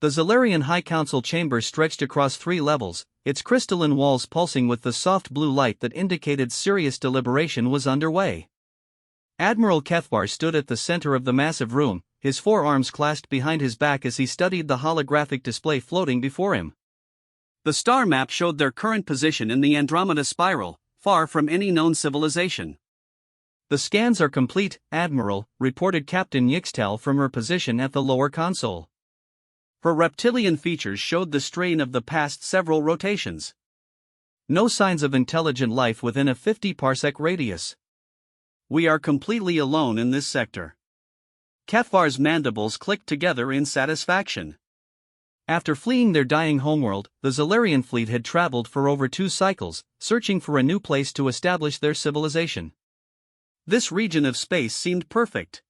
The Zalarian High Council chamber stretched across 3 levels, its crystalline walls pulsing with the soft blue light that indicated serious deliberation was underway. Admiral Kethvar stood at the center of the massive room, his forearms clasped behind his back as he studied the holographic display floating before him. The star map showed their current position in the Andromeda Spiral, far from any known civilization. "The scans are complete, Admiral," reported Captain Yixtal from her position at the lower console. Her reptilian features showed the strain of the past several rotations. No signs of intelligent life within a 50-parsec radius. "We are completely alone in this sector." Kethvar's mandibles clicked together in satisfaction. After fleeing their dying homeworld, the Zalarian fleet had traveled for over 2 cycles, searching for a new place to establish their civilization. This region of space seemed perfect.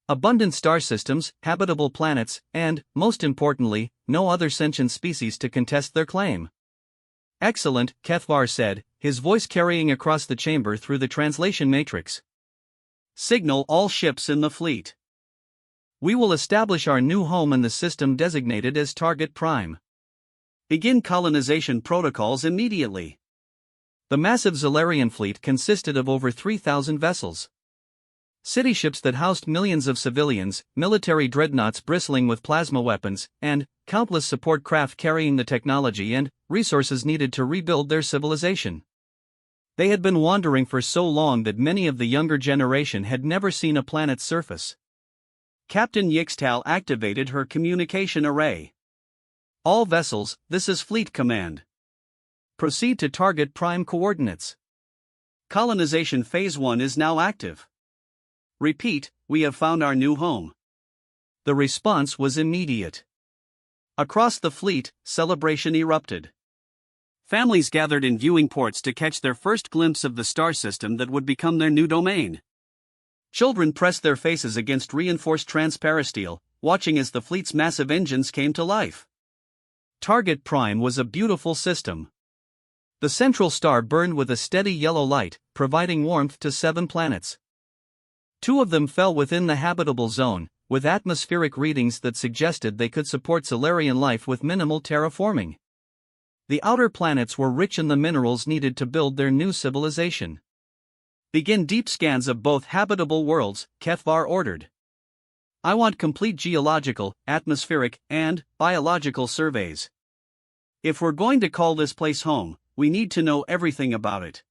Abundant star systems, habitable planets, and, most importantly, no other sentient species to contest their claim. "Excellent," Kethvar said, his voice carrying across the chamber through the translation matrix. "Signal all ships in the fleet. We will establish our new home in the system designated as Target Prime. Begin colonization protocols immediately." The massive Zalarian fleet consisted of over 3,000 vessels. City ships that housed millions of civilians, military dreadnoughts bristling with plasma weapons, and countless support craft carrying the technology and resources needed to rebuild their civilization. They had been wandering for so long that many of the younger generation had never seen a planet's surface. Captain Yixtal activated her communication array. "All vessels, this is Fleet Command. Proceed to target prime coordinates. Colonization Phase 1 is now active. Repeat, we have found our new home." The response was immediate. Across the fleet, celebration erupted. Families gathered in viewing ports to catch their first glimpse of the star system that would become their new domain. Children pressed their faces against reinforced transparasteel, watching as the fleet's massive engines came to life. Target Prime was a beautiful system. The central star burned with a steady yellow light, providing warmth to 7 planets. 2 of them fell within the habitable zone, with atmospheric readings that suggested they could support Zalarian life with minimal terraforming. The outer planets were rich in the minerals needed to build their new civilization. "Begin deep scans of both habitable worlds," Kethvar ordered. "I want complete geological, atmospheric, and biological surveys. If we're going to call this place home, we need to know everything about it."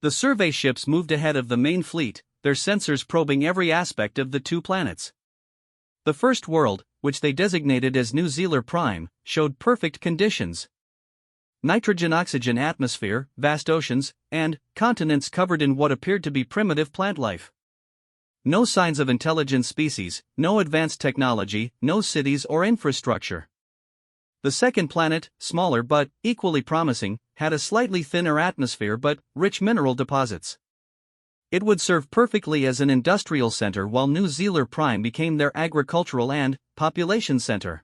The survey ships moved ahead of the main fleet, their sensors probing every aspect of the 2 planets. The first world, which they designated as New Zealer Prime, showed perfect conditions. Nitrogen-oxygen atmosphere, vast oceans, and continents covered in what appeared to be primitive plant life. No signs of intelligent species, no advanced technology, no cities or infrastructure. The second planet, smaller but equally promising, had a slightly thinner atmosphere but rich mineral deposits. It would serve perfectly as an industrial center while New Zealer Prime became their agricultural and population center.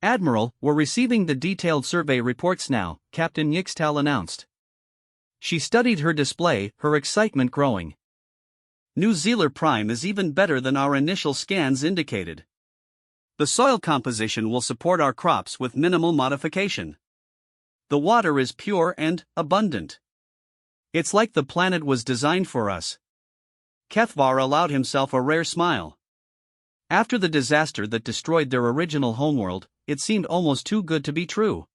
"Admiral, we're receiving the detailed survey reports now," Captain Yixtal announced. She studied her display, her excitement growing. "New Zealer Prime is even better than our initial scans indicated. The soil composition will support our crops with minimal modification. The water is pure and abundant. It's like the planet was designed for us." Kethvar allowed himself a rare smile. After the disaster that destroyed their original homeworld, it seemed almost too good to be true.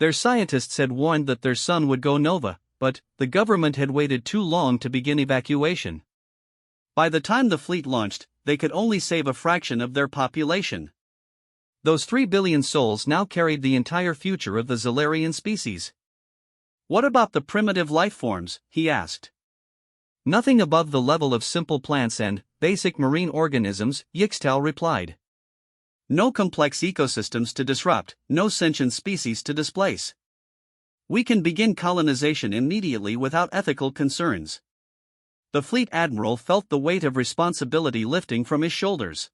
Their scientists had warned that their sun would go nova, but the government had waited too long to begin evacuation. By the time the fleet launched, they could only save a fraction of their population. Those 3 billion souls now carried the entire future of the Zalarian species. "What about the primitive life forms?" he asked. "Nothing above the level of simple plants and basic marine organisms," Yixtal replied. "No complex ecosystems to disrupt, no sentient species to displace. We can begin colonization immediately without ethical concerns." The fleet admiral felt the weight of responsibility lifting from his shoulders.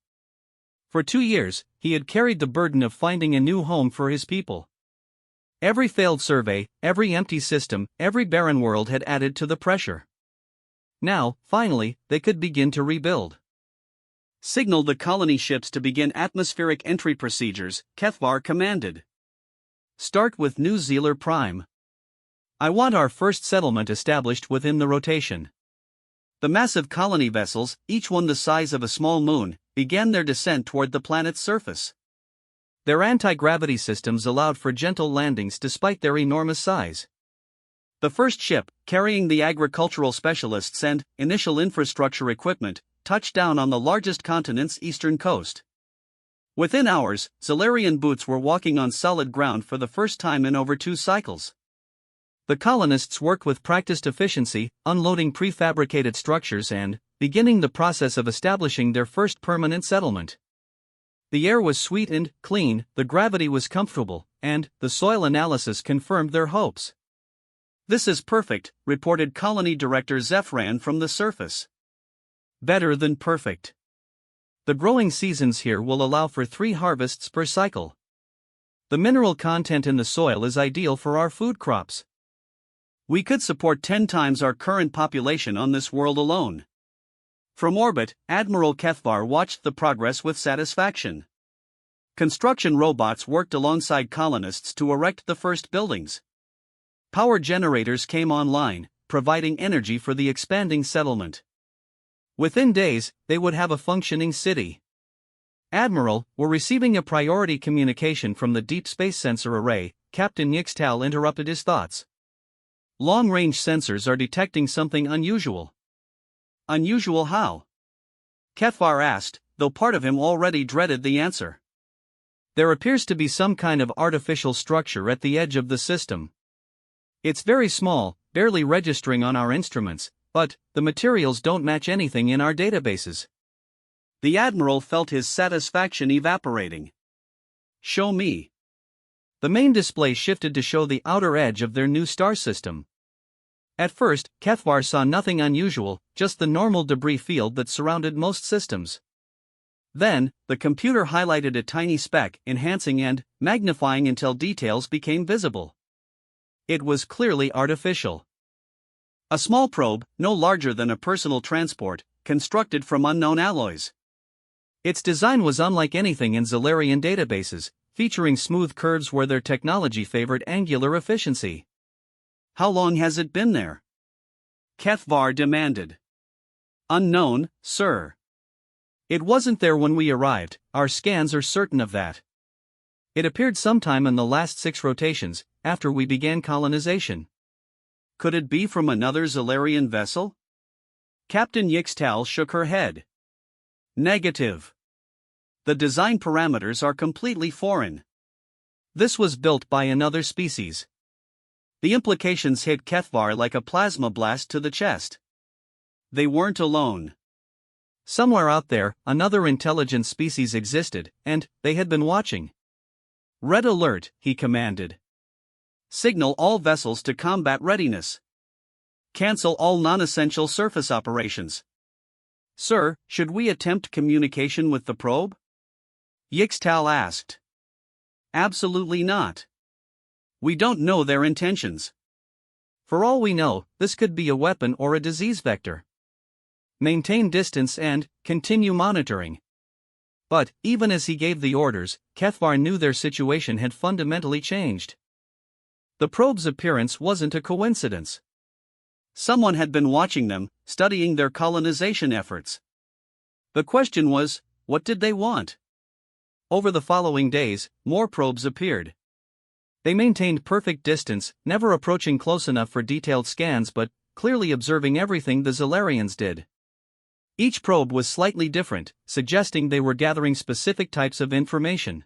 For 2 years, he had carried the burden of finding a new home for his people. Every failed survey, every empty system, every barren world had added to the pressure. Now, finally, they could begin to rebuild. Signal the colony ships to begin atmospheric entry procedures, Kethvar commanded. Start with New Zealand Prime. I want our first settlement established within the rotation. The massive colony vessels, each one the size of a small moon, began their descent toward the planet's surface. Their anti-gravity systems allowed for gentle landings despite their enormous size. The first ship, carrying the agricultural specialists and initial infrastructure equipment, touched down on the largest continent's eastern coast. Within hours, Zalarian boots were walking on solid ground for the first time in over 2 cycles. The colonists worked with practiced efficiency, unloading prefabricated structures and beginning the process of establishing their first permanent settlement. The air was sweet and clean, the gravity was comfortable, and the soil analysis confirmed their hopes. "This is perfect," reported Colony Director Zephran from the surface. "Better than perfect. The growing seasons here will allow for 3 harvests per cycle. The mineral content in the soil is ideal for our food crops. We could support 10 times our current population on this world alone." From orbit, Admiral Kethvar watched the progress with satisfaction. Construction robots worked alongside colonists to erect the first buildings. Power generators came online, providing energy for the expanding settlement. Within days, they would have a functioning city. "Admiral, we're receiving a priority communication from the Deep Space Sensor Array," Captain Yixtal interrupted his thoughts. "Long-range sensors are detecting something unusual." "Unusual how?" Kethvar asked, though part of him already dreaded the answer. "There appears to be some kind of artificial structure at the edge of the system. It's very small, barely registering on our instruments, but the materials don't match anything in our databases." The Admiral felt his satisfaction evaporating. "Show me." The main display shifted to show the outer edge of their new star system. At first, Kethvar saw nothing unusual, just the normal debris field that surrounded most systems. Then, the computer highlighted a tiny speck, enhancing and magnifying until details became visible. It was clearly artificial. A small probe, no larger than a personal transport, constructed from unknown alloys. Its design was unlike anything in Zalarian databases, featuring smooth curves where their technology favored angular efficiency. "How long has it been there?" Kethvar demanded. "Unknown, sir." "It wasn't there when we arrived, our scans are certain of that. It appeared sometime in the last 6 rotations, after we began colonization." "Could it be from another Zalarian vessel?" Captain Yixtal shook her head. "Negative. The design parameters are completely foreign. This was built by another species." The implications hit Kethvar like a plasma blast to the chest. They weren't alone. Somewhere out there, another intelligent species existed, and they had been watching. "Red alert," he commanded. "Signal all vessels to combat readiness. Cancel all non-essential surface operations." "Sir, should we attempt communication with the probe?" Yixtal asked. "Absolutely not. We don't know their intentions. For all we know, this could be a weapon or a disease vector. Maintain distance and continue monitoring." But, even as he gave the orders, Kethvar knew their situation had fundamentally changed. The probe's appearance wasn't a coincidence. Someone had been watching them, studying their colonization efforts. The question was, what did they want? Over the following days, more probes appeared. They maintained perfect distance, never approaching close enough for detailed scans but clearly observing everything the Zalarians did. Each probe was slightly different, suggesting they were gathering specific types of information.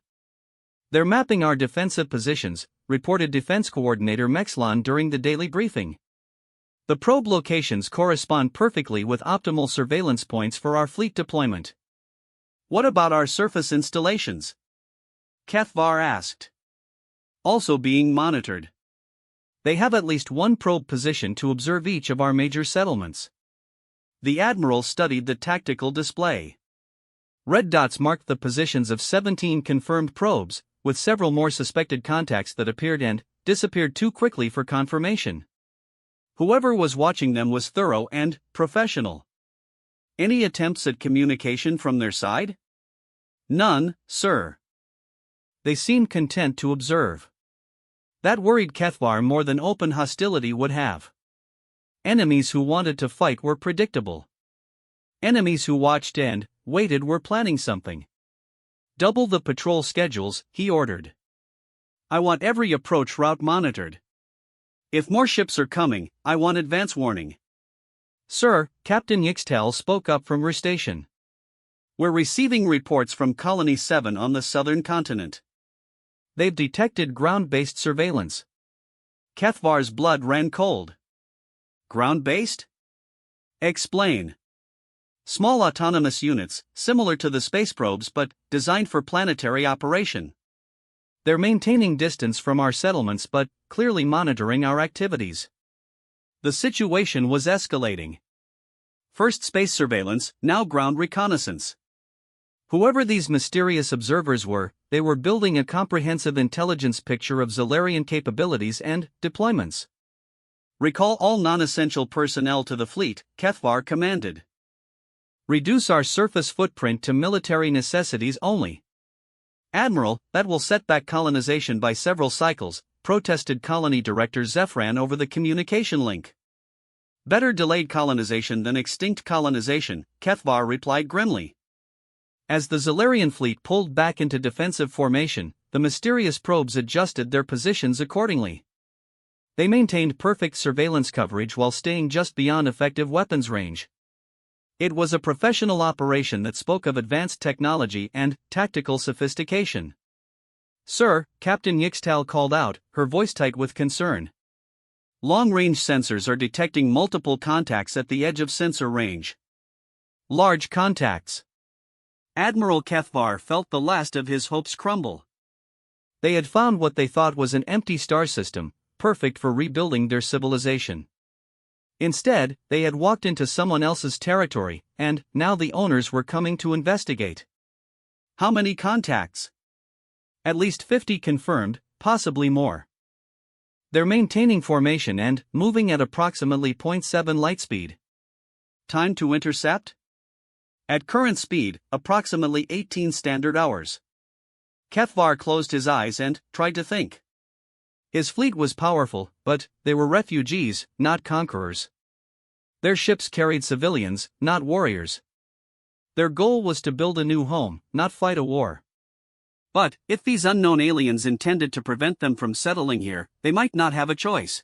"They're mapping our defensive positions," reported Defense Coordinator Mexlon during the daily briefing. "The probe locations correspond perfectly with optimal surveillance points for our fleet deployment." "What about our surface installations?" Kethvar asked. "Also being monitored." "They have at least one probe position to observe each of our major settlements." The Admiral studied the tactical display. Red dots marked the positions of 17 confirmed probes, with several more suspected contacts that appeared and disappeared too quickly for confirmation. Whoever was watching them was thorough and professional. Any attempts at communication from their side? None, sir. They seemed content to observe. That worried Kethvar more than open hostility would have. Enemies who wanted to fight were predictable. Enemies who watched and waited were planning something. Double the patrol schedules, he ordered. I want every approach route monitored. If more ships are coming, I want advance warning. Sir, Captain Yixtal spoke up from her station. We're receiving reports from Colony 7 on the southern continent. They've detected ground-based surveillance. Kethvar's blood ran cold. Ground-based? Explain. Small autonomous units, similar to the space probes but designed for planetary operation. They're maintaining distance from our settlements but clearly monitoring our activities. The situation was escalating. First space surveillance, now ground reconnaissance. Whoever these mysterious observers were, they were building a comprehensive intelligence picture of Zolarian capabilities and deployments. Recall all non-essential personnel to the fleet, Kethvar commanded. Reduce our surface footprint to military necessities only. Admiral, that will set back colonization by several cycles, protested Colony Director Zephran over the communication link. Better delayed colonization than extinct colonization, Kethvar replied grimly. As the Zolarian fleet pulled back into defensive formation, the mysterious probes adjusted their positions accordingly. They maintained perfect surveillance coverage while staying just beyond effective weapons range. It was a professional operation that spoke of advanced technology and tactical sophistication. Sir, Captain Yixtal called out, her voice tight with concern. Long-range sensors are detecting multiple contacts at the edge of sensor range. Large contacts. Admiral Kethvar felt the last of his hopes crumble. They had found what they thought was an empty star system, perfect for rebuilding their civilization. Instead, they had walked into someone else's territory, and now the owners were coming to investigate. How many contacts? At least 50 confirmed, possibly more. They're maintaining formation and moving at approximately 0.7 light speed. Time to intercept? At current speed, approximately 18 standard hours. Kethvar closed his eyes and tried to think. His fleet was powerful, but they were refugees, not conquerors. Their ships carried civilians, not warriors. Their goal was to build a new home, not fight a war. But, if these unknown aliens intended to prevent them from settling here, they might not have a choice.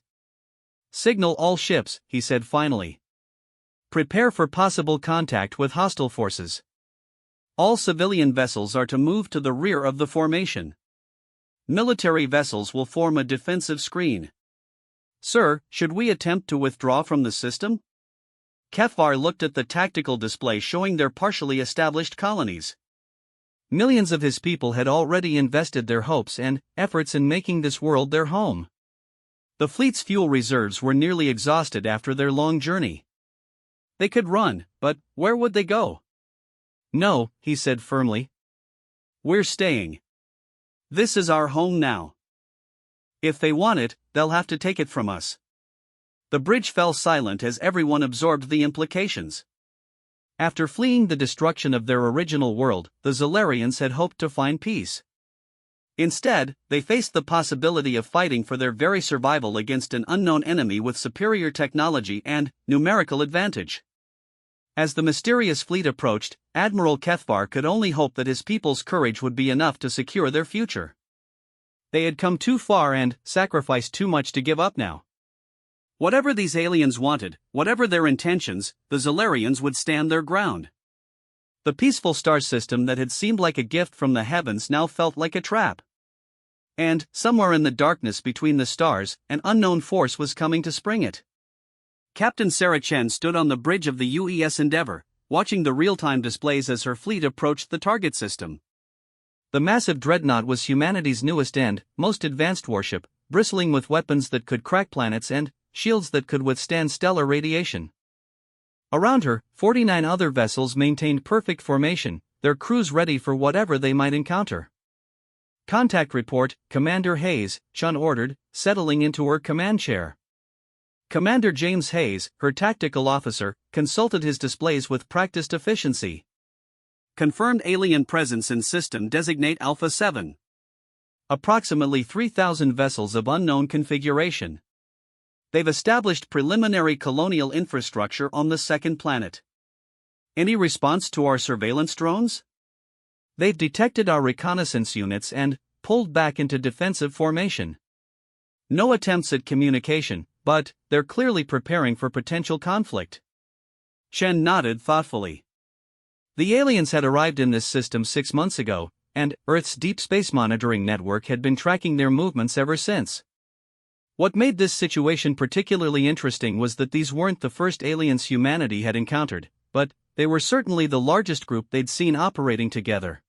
Signal all ships, he said finally. Prepare for possible contact with hostile forces. All civilian vessels are to move to the rear of the formation. Military vessels will form a defensive screen. Sir, should we attempt to withdraw from the system? Kethvar looked at the tactical display showing their partially established colonies. Millions of his people had already invested their hopes and efforts in making this world their home. The fleet's fuel reserves were nearly exhausted after their long journey. They could run, but where would they go? No, he said firmly. We're staying. This is our home now. If they want it, they'll have to take it from us. The bridge fell silent as everyone absorbed the implications. After fleeing the destruction of their original world, the Zolarians had hoped to find peace. Instead, they faced the possibility of fighting for their very survival against an unknown enemy with superior technology and numerical advantage. As the mysterious fleet approached, Admiral Kethvar could only hope that his people's courage would be enough to secure their future. They had come too far and sacrificed too much to give up now. Whatever these aliens wanted, whatever their intentions, the Zolarians would stand their ground. The peaceful star system that had seemed like a gift from the heavens now felt like a trap. And, somewhere in the darkness between the stars, an unknown force was coming to spring it. Captain Sarah Chen stood on the bridge of the UES Endeavour, watching the real-time displays as her fleet approached the target system. The massive dreadnought was humanity's newest and most advanced warship, bristling with weapons that could crack planets and shields that could withstand stellar radiation. Around her, 49 other vessels maintained perfect formation, their crews ready for whatever they might encounter. Contact report, Commander Hayes, Chun ordered, settling into her command chair. Commander James Hayes, her tactical officer, consulted his displays with practiced efficiency. Confirmed alien presence in system designate Alpha 7. Approximately 3,000 vessels of unknown configuration. They've established preliminary colonial infrastructure on the second planet. Any response to our surveillance drones? They've detected our reconnaissance units and pulled back into defensive formation. No attempts at communication, but they're clearly preparing for potential conflict. Chen nodded thoughtfully. The aliens had arrived in this system 6 months ago, and Earth's deep space monitoring network had been tracking their movements ever since. What made this situation particularly interesting was that these weren't the first aliens humanity had encountered, but they were certainly the largest group they'd seen operating together.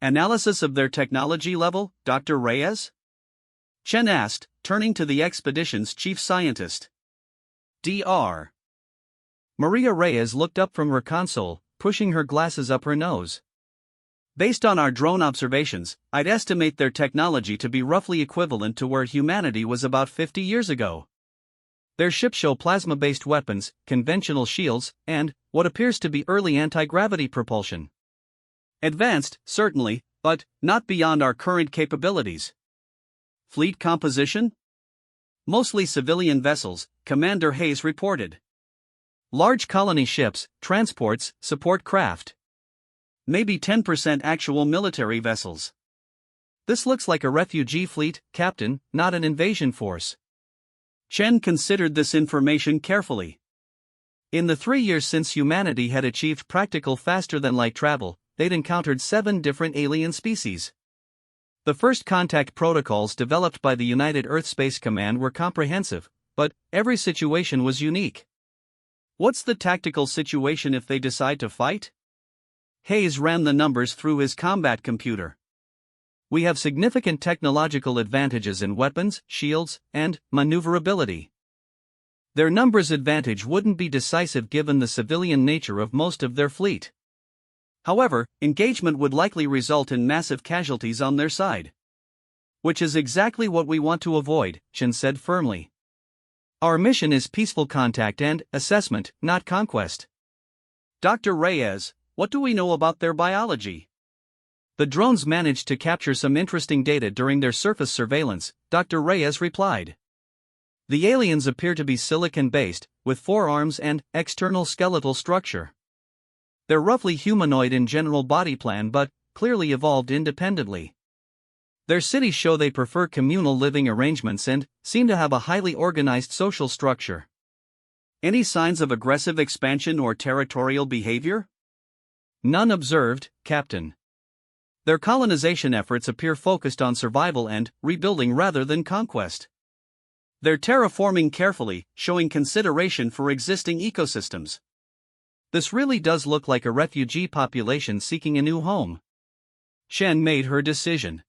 Analysis of their technology level, Dr. Reyes? Chen asked, turning to the expedition's chief scientist. Dr. Maria Reyes looked up from her console, pushing her glasses up her nose. Based on our drone observations, I'd estimate their technology to be roughly equivalent to where humanity was about 50 years ago. Their ships show plasma-based weapons, conventional shields, and what appears to be early anti-gravity propulsion. Advanced, certainly, but not beyond our current capabilities. Fleet composition? Mostly civilian vessels, Commander Hayes reported. Large colony ships, transports, support craft. Maybe 10% actual military vessels. This looks like a refugee fleet, Captain, not an invasion force. Chen considered this information carefully. In the 3 years since humanity had achieved practical faster-than-light travel, they'd encountered 7 different alien species. The first contact protocols developed by the United Earth Space Command were comprehensive, but every situation was unique. What's the tactical situation if they decide to fight? Hayes ran the numbers through his combat computer. We have significant technological advantages in weapons, shields, and maneuverability. Their numbers advantage wouldn't be decisive given the civilian nature of most of their fleet. However, engagement would likely result in massive casualties on their side. Which is exactly what we want to avoid, Chen said firmly. Our mission is peaceful contact and assessment, not conquest. Dr. Reyes, what do we know about their biology? The drones managed to capture some interesting data during their surface surveillance, Dr. Reyes replied. The aliens appear to be silicon-based, with 4 arms and external skeletal structure. They're roughly humanoid in general body plan but clearly evolved independently. Their cities show they prefer communal living arrangements and seem to have a highly organized social structure. Any signs of aggressive expansion or territorial behavior? None observed, Captain. Their colonization efforts appear focused on survival and rebuilding rather than conquest. They're terraforming carefully, showing consideration for existing ecosystems. This really does look like a refugee population seeking a new home. Chen made her decision.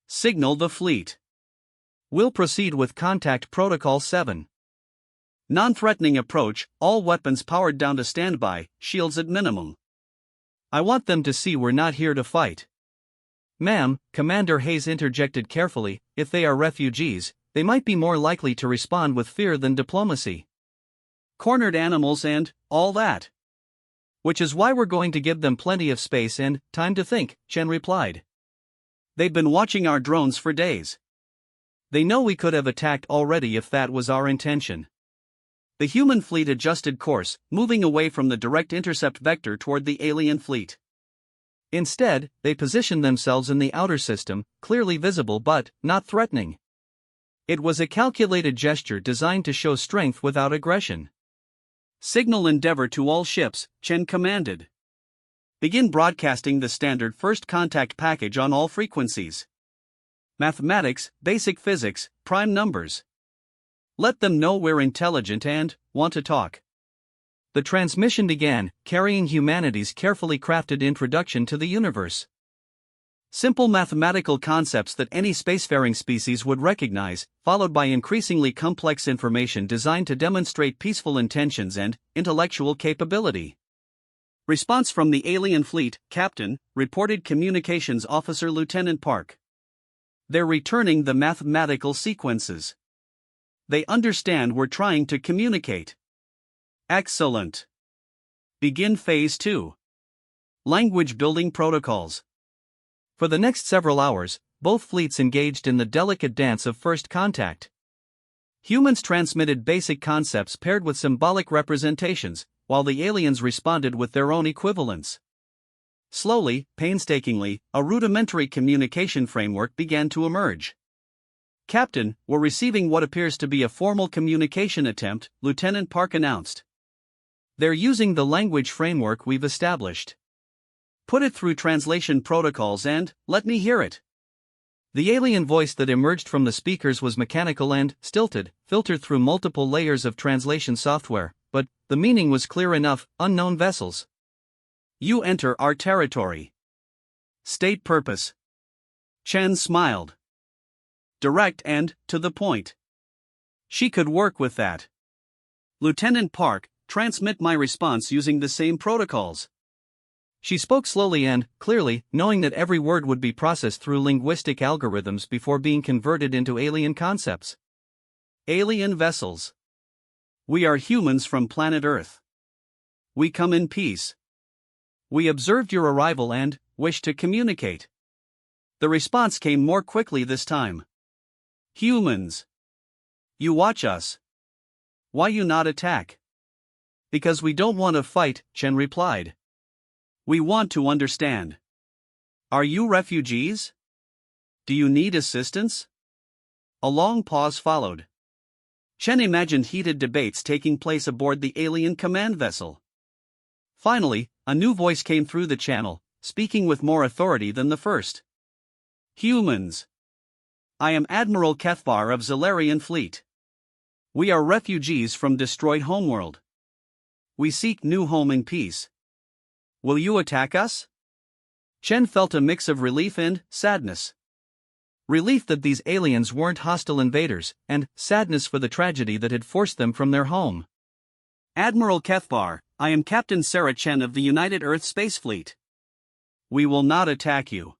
Signal the fleet. We'll proceed with Contact Protocol 7. Non-threatening approach, all weapons powered down to standby, shields at minimum. I want them to see we're not here to fight. Ma'am, Commander Hayes interjected carefully, if they are refugees, they might be more likely to respond with fear than diplomacy. Cornered animals and all that. Which is why we're going to give them plenty of space and time to think, Chen replied. They've been watching our drones for days. They know we could have attacked already if that was our intention. The human fleet adjusted course, moving away from the direct intercept vector toward the alien fleet. Instead, they positioned themselves in the outer system, clearly visible but not threatening. It was a calculated gesture designed to show strength without aggression. Signal Endeavor to all ships, Chen commanded. Begin broadcasting the standard first contact package on all frequencies. Mathematics, basic physics, prime numbers. Let them know we're intelligent and want to talk. The transmission began, carrying humanity's carefully crafted introduction to the universe. Simple mathematical concepts that any spacefaring species would recognize, followed by increasingly complex information designed to demonstrate peaceful intentions and intellectual capability. Response from the alien fleet, Captain, reported Communications Officer Lieutenant Park. They're returning the mathematical sequences. They understand we're trying to communicate. Excellent. Begin Phase 2. Language Building Protocols. For the next several hours, both fleets engaged in the delicate dance of first contact. Humans transmitted basic concepts paired with symbolic representations, while the aliens responded with their own equivalents. Slowly, painstakingly, a rudimentary communication framework began to emerge. "Captain, we're receiving what appears to be a formal communication attempt," Lieutenant Park announced. "They're using the language framework we've established. Put it through translation protocols and let me hear it." The alien voice that emerged from the speakers was mechanical and stilted, filtered through multiple layers of translation software, but the meaning was clear enough: unknown vessels. "You enter our territory. State purpose." Chen smiled. Direct and to the point. She could work with that. "Lieutenant Park, transmit my response using the same protocols." She spoke slowly and clearly, knowing that every word would be processed through linguistic algorithms before being converted into alien concepts. "Alien vessels. We are humans from planet Earth. We come in peace. We observed your arrival and wish to communicate." The response came more quickly this time. "Humans. You watch us. Why you not attack?" "Because we don't want to fight," Chen replied. "We want to understand. Are you refugees? Do you need assistance?" A long pause followed. Chen imagined heated debates taking place aboard the alien command vessel. Finally, a new voice came through the channel, speaking with more authority than the first. "Humans. I am Admiral Kethvar of Zalarian Fleet. We are refugees from destroyed homeworld. We seek new home in peace. Will you attack us?" Chen felt a mix of relief and sadness. Relief that these aliens weren't hostile invaders, and sadness for the tragedy that had forced them from their home. "Admiral Kethvar, I am Captain Sarah Chen of the United Earth Space Fleet. We will not attack you.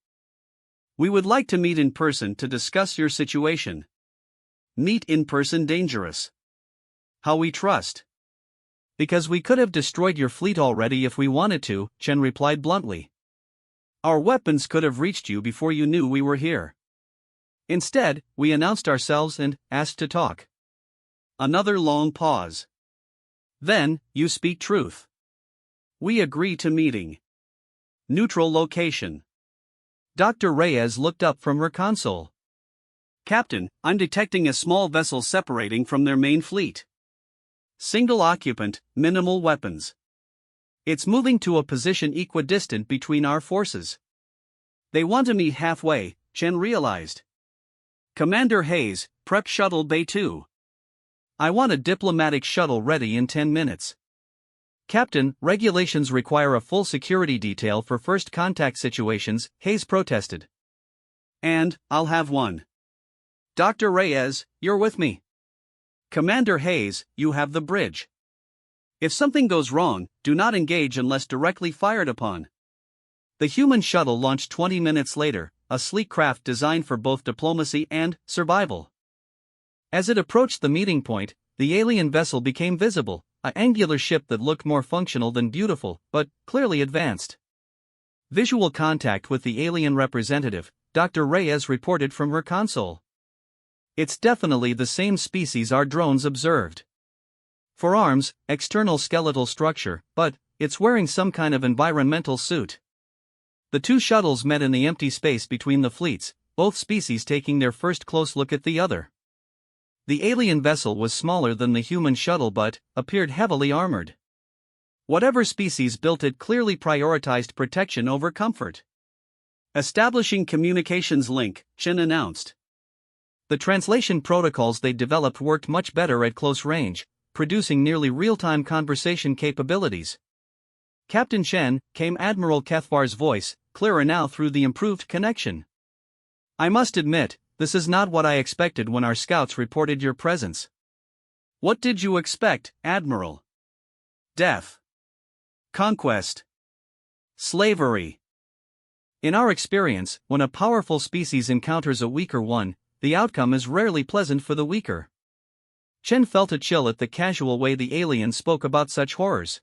We would like to meet in person to discuss your situation." "Meet in person dangerous. How we trust?" "Because we could have destroyed your fleet already if we wanted to," Chen replied bluntly. "Our weapons could have reached you before you knew we were here. Instead, we announced ourselves and asked to talk." Another long pause. "Then, you speak truth. We agree to meeting. Neutral location." Dr. Reyes looked up from her console. "Captain, I'm detecting a small vessel separating from their main fleet. Single occupant, minimal weapons. It's moving to a position equidistant between our forces. They want to meet halfway," Chen realized. "Commander Hayes, prep shuttle Bay 2. I want a diplomatic shuttle ready in 10 minutes. "Captain, regulations require a full security detail for first contact situations," Hayes protested. "And I'll have one. Dr. Reyes, you're with me. Commander Hayes, you have the bridge. If something goes wrong, do not engage unless directly fired upon." The human shuttle launched 20 minutes later, a sleek craft designed for both diplomacy and survival. As it approached the meeting point, the alien vessel became visible, an angular ship that looked more functional than beautiful, but clearly advanced. Visual contact with the alien representative, Dr. Reyes reported from her console. "It's definitely the same species our drones observed. For arms, external skeletal structure, but it's wearing some kind of environmental suit." The two shuttles met in the empty space between the fleets, both species taking their first close look at the other. The alien vessel was smaller than the human shuttle but appeared heavily armored. Whatever species built it clearly prioritized protection over comfort. "Establishing communications link," Chen announced. The translation protocols they developed worked much better at close range, producing nearly real-time conversation capabilities. "Captain Chen," came Admiral Kethvar's voice, clearer now through the improved connection. "I must admit, this is not what I expected when our scouts reported your presence." "What did you expect, Admiral? Death? Conquest? Slavery?" "In our experience, when a powerful species encounters a weaker one, the outcome is rarely pleasant for the weaker. Chen felt a chill at the casual way the alien spoke about such horrors.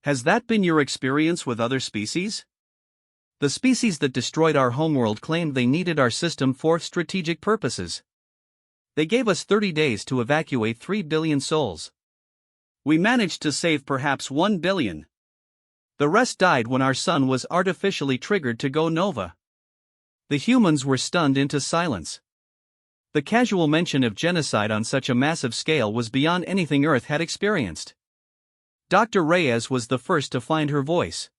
Has that been your experience with other species? The species that destroyed our homeworld claimed they needed our system for strategic purposes. They gave us 30 days to evacuate 3 billion souls. We managed to save perhaps 1 billion. The rest died when our sun was artificially triggered to go nova. The humans were stunned into silence. The casual mention of genocide on such a massive scale was beyond anything Earth had experienced. Dr. Reyes was the first to find her voice.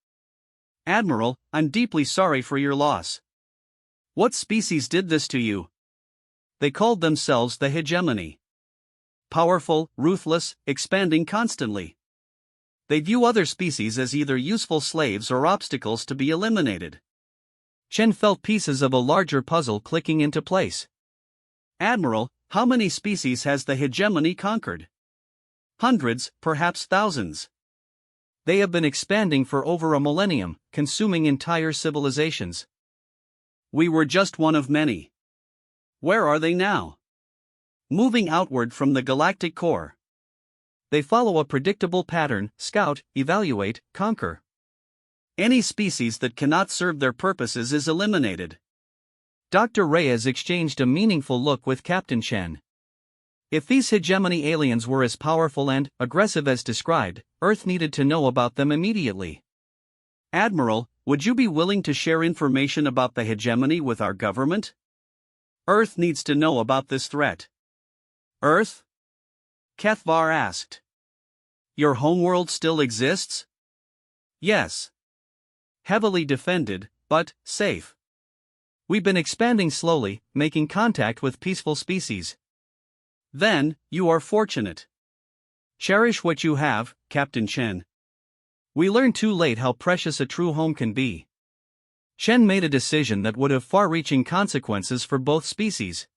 Admiral, I'm deeply sorry for your loss. What species did this to you? They called themselves the hegemony. Powerful, ruthless, expanding constantly. They view other species as either useful slaves or obstacles to be eliminated. Chen felt pieces of a larger puzzle clicking into place. Admiral, how many species has the hegemony conquered? Hundreds, perhaps thousands. They have been expanding for over a millennium, consuming entire civilizations. We were just one of many. Where are they now? Moving outward from the galactic core. They follow a predictable pattern: scout, evaluate, conquer. Any species that cannot serve their purposes is eliminated. Dr. Reyes exchanged a meaningful look with Captain Chen. If these hegemony aliens were as powerful and aggressive as described, Earth needed to know about them immediately. Admiral, would you be willing to share information about the hegemony with our government? Earth needs to know about this threat. Earth? Kethvar asked. Your homeworld still exists? Yes. Heavily defended, but safe. We've been expanding slowly, making contact with peaceful species. Then, you are fortunate. Cherish what you have, Captain Chen. We learned too late how precious a true home can be. Chen made a decision that would have far-reaching consequences for both species.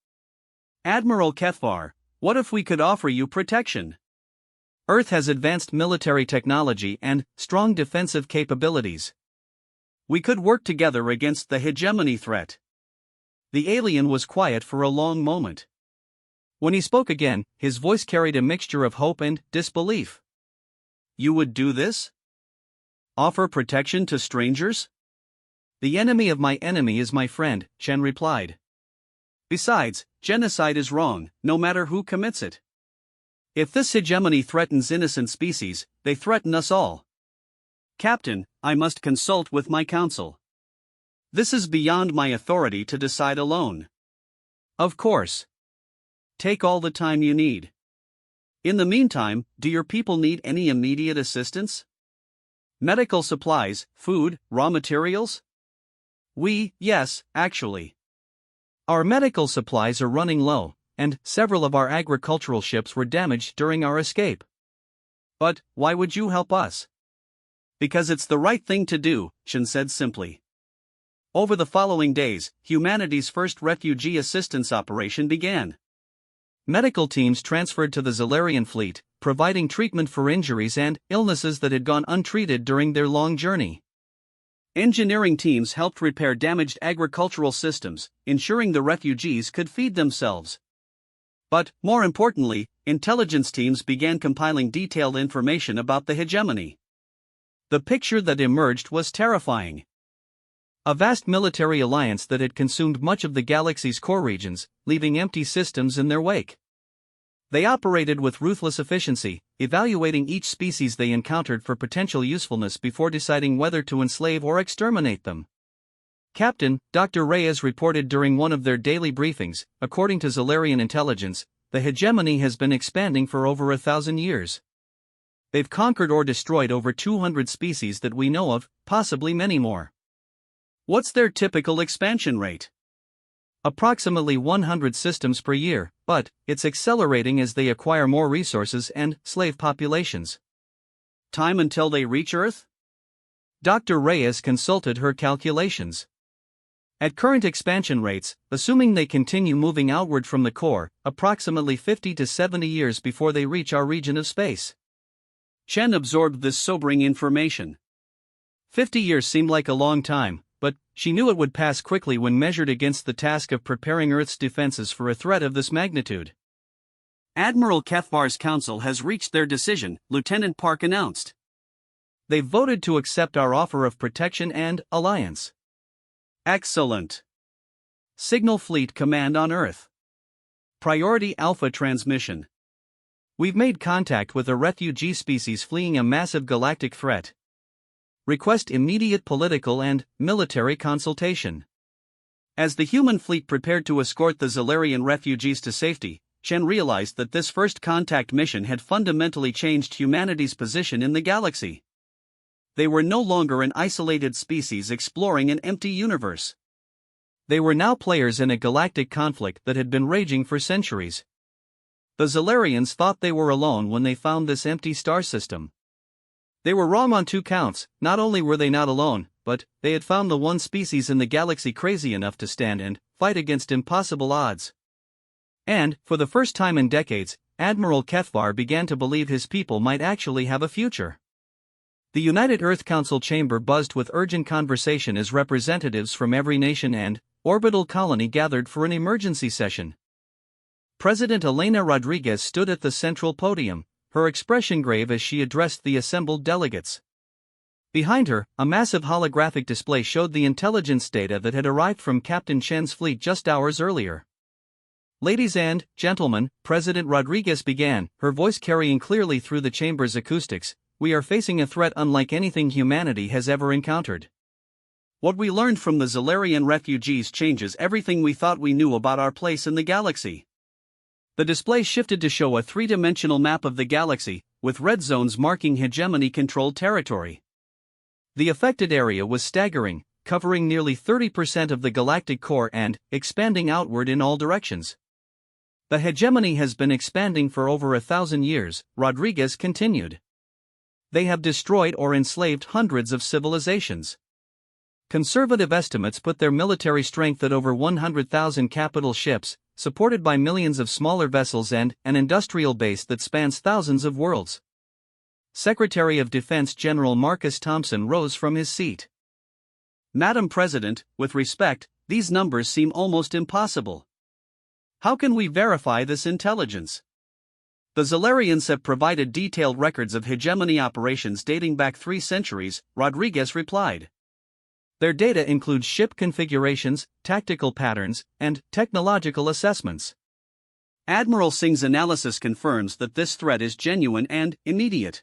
Admiral Kethvar, what if we could offer you protection? Earth has advanced military technology and strong defensive capabilities. We could work together against the hegemony threat. The alien was quiet for a long moment. When he spoke again, his voice carried a mixture of hope and disbelief. You would do this? Offer protection to strangers? The enemy of my enemy is my friend, Chen replied. Besides, genocide is wrong, no matter who commits it. If this hegemony threatens innocent species, they threaten us all. Captain, I must consult with my council. This is beyond my authority to decide alone. Of course. Take all the time you need. In the meantime, do your people need any immediate assistance? Medical supplies, food, raw materials? Yes, actually. Our medical supplies are running low, and several of our agricultural ships were damaged during our escape. But why would you help us? Because it's the right thing to do, Chen said simply. Over the following days, humanity's first refugee assistance operation began. Medical teams transferred to the Zalarian fleet, providing treatment for injuries and illnesses that had gone untreated during their long journey. Engineering teams helped repair damaged agricultural systems, ensuring the refugees could feed themselves. But, more importantly, intelligence teams began compiling detailed information about the hegemony. The picture that emerged was terrifying. A vast military alliance that had consumed much of the galaxy's core regions, leaving empty systems in their wake. They operated with ruthless efficiency, evaluating each species they encountered for potential usefulness before deciding whether to enslave or exterminate them. Captain, Dr. Reyes reported during one of their daily briefings, according to Zalarian intelligence, the hegemony has been expanding for over 1,000 years. They've conquered or destroyed over 200 species that we know of, possibly many more. What's their typical expansion rate? Approximately 100 systems per year, but it's accelerating as they acquire more resources and slave populations. Time until they reach Earth? Dr. Reyes consulted her calculations. At current expansion rates, assuming they continue moving outward from the core, approximately 50 to 70 years before they reach our region of space. Chen absorbed this sobering information. 50 years seemed like a long time, but she knew it would pass quickly when measured against the task of preparing Earth's defenses for a threat of this magnitude. Admiral Kethvar's council has reached their decision, Lieutenant Park announced. They've voted to accept our offer of protection and alliance. Excellent. Signal Fleet Command on Earth. Priority Alpha transmission. We've made contact with a refugee species fleeing a massive galactic threat. Request immediate political and military consultation. As the human fleet prepared to escort the Zalarian refugees to safety, Chen realized that this first contact mission had fundamentally changed humanity's position in the galaxy. They were no longer an isolated species exploring an empty universe. They were now players in a galactic conflict that had been raging for centuries. The Zalarians thought they were alone when they found this empty star system. They were wrong on two counts. Not only were they not alone, but they had found the one species in the galaxy crazy enough to stand and fight against impossible odds. And, for the first time in decades, Admiral Kethvar began to believe his people might actually have a future. The United Earth Council chamber buzzed with urgent conversation as representatives from every nation and orbital colony gathered for an emergency session. President Elena Rodriguez stood at the central podium, her expression grave as she addressed the assembled delegates. Behind her, a massive holographic display showed the intelligence data that had arrived from Captain Chen's fleet just hours earlier. Ladies and gentlemen, President Rodriguez began, her voice carrying clearly through the chamber's acoustics. We are facing a threat unlike anything humanity has ever encountered. What we learned from the Zalarian refugees changes everything we thought we knew about our place in the galaxy. The display shifted to show a three-dimensional map of the galaxy, with red zones marking hegemony-controlled territory. The affected area was staggering, covering nearly 30% of the galactic core and expanding outward in all directions. The hegemony has been expanding for over 1,000 years, Rodriguez continued. They have destroyed or enslaved hundreds of civilizations. Conservative estimates put their military strength at over 100,000 capital ships, supported by millions of smaller vessels and an industrial base that spans thousands of worlds. Secretary of Defense General Marcus Thompson rose from his seat. Madam President, with respect, these numbers seem almost impossible. How can we verify this intelligence? The Zalarians have provided detailed records of hegemony operations dating back 3 centuries, Rodriguez replied. Their data includes ship configurations, tactical patterns, and technological assessments. Admiral Singh's analysis confirms that this threat is genuine and immediate.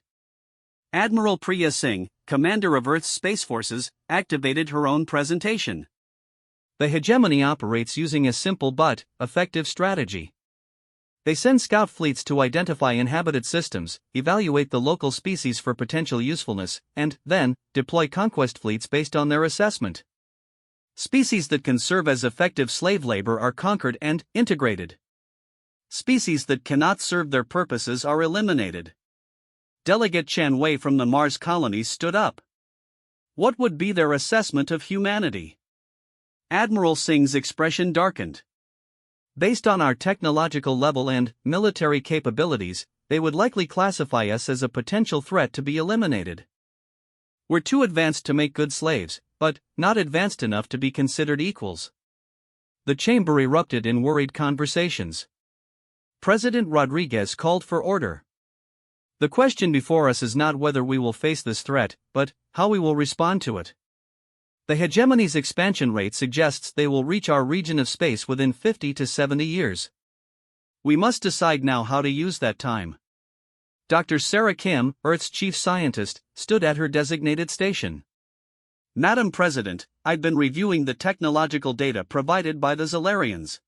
Admiral Priya Singh, commander of Earth's Space Forces, activated her own presentation. The hegemony operates using a simple but effective strategy. They send scout fleets to identify inhabited systems, evaluate the local species for potential usefulness, and then deploy conquest fleets based on their assessment. Species that can serve as effective slave labor are conquered and integrated. Species that cannot serve their purposes are eliminated. Delegate Chen Wei from the Mars colonies stood up. What would be their assessment of humanity? Admiral Singh's expression darkened. Based on our technological level and military capabilities, they would likely classify us as a potential threat to be eliminated. We're too advanced to make good slaves, but not advanced enough to be considered equals. The chamber erupted in worried conversations. President Rodriguez called for order. The question before us is not whether we will face this threat, but how we will respond to it. The hegemony's expansion rate suggests they will reach our region of space within 50 to 70 years. We must decide now how to use that time. Dr. Sarah Kim, Earth's chief scientist, stood at her designated station. Madam President, I've been reviewing the technological data provided by the Zalarians.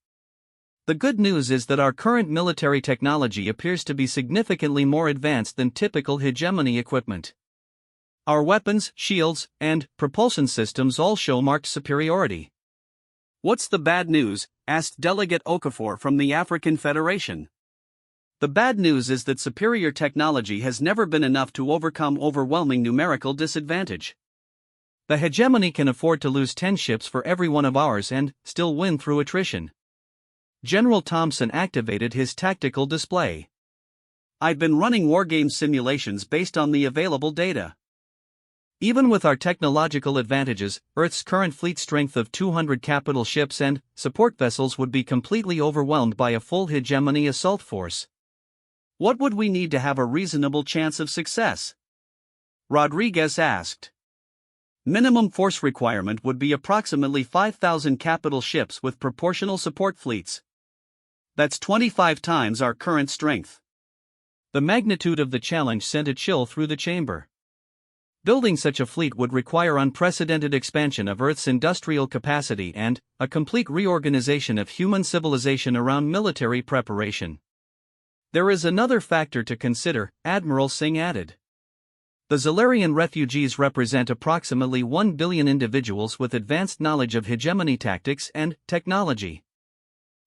The good news is that our current military technology appears to be significantly more advanced than typical hegemony equipment. Our weapons, shields, and propulsion systems all show marked superiority. What's the bad news? Asked Delegate Okafor from the African Federation. The bad news is that superior technology has never been enough to overcome overwhelming numerical disadvantage. The hegemony can afford to lose 10 ships for every one of ours and still win through attrition. General Thompson activated his tactical display. I've been running wargame simulations based on the available data. Even with our technological advantages, Earth's current fleet strength of 200 capital ships and support vessels would be completely overwhelmed by a full hegemony assault force. What would we need to have a reasonable chance of success? Rodriguez asked. Minimum force requirement would be approximately 5,000 capital ships with proportional support fleets. That's 25 times our current strength. The magnitude of the challenge sent a chill through the chamber. Building such a fleet would require unprecedented expansion of Earth's industrial capacity and a complete reorganization of human civilization around military preparation. There is another factor to consider, Admiral Singh added. The Zalarian refugees represent approximately 1 billion individuals with advanced knowledge of hegemony tactics and technology.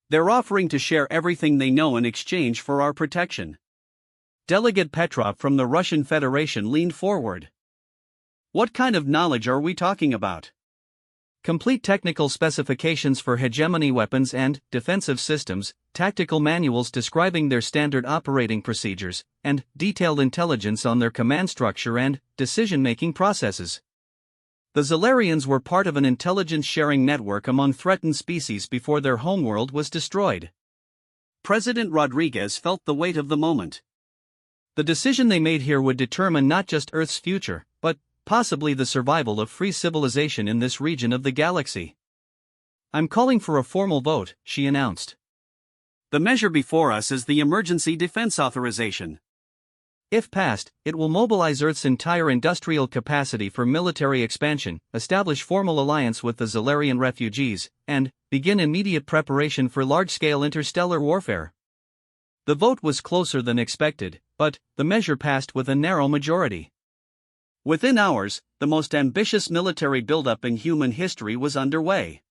They're offering to share everything they know in exchange for our protection. Delegate Petrov from the Russian Federation leaned forward. What kind of knowledge are we talking about? Complete technical specifications for hegemony weapons and defensive systems, tactical manuals describing their standard operating procedures, and detailed intelligence on their command structure and decision-making processes. The Zalarians were part of an intelligence-sharing network among threatened species before their homeworld was destroyed. President Rodriguez felt the weight of the moment. The decision they made here would determine not just Earth's future, but possibly the survival of free civilization in this region of the galaxy. I'm calling for a formal vote, she announced. The measure before us is the Emergency Defense Authorization. If passed, it will mobilize Earth's entire industrial capacity for military expansion, establish formal alliance with the Zalarian refugees, and begin immediate preparation for large-scale interstellar warfare. The vote was closer than expected, but the measure passed with a narrow majority. Within hours, the most ambitious military buildup in human history was underway.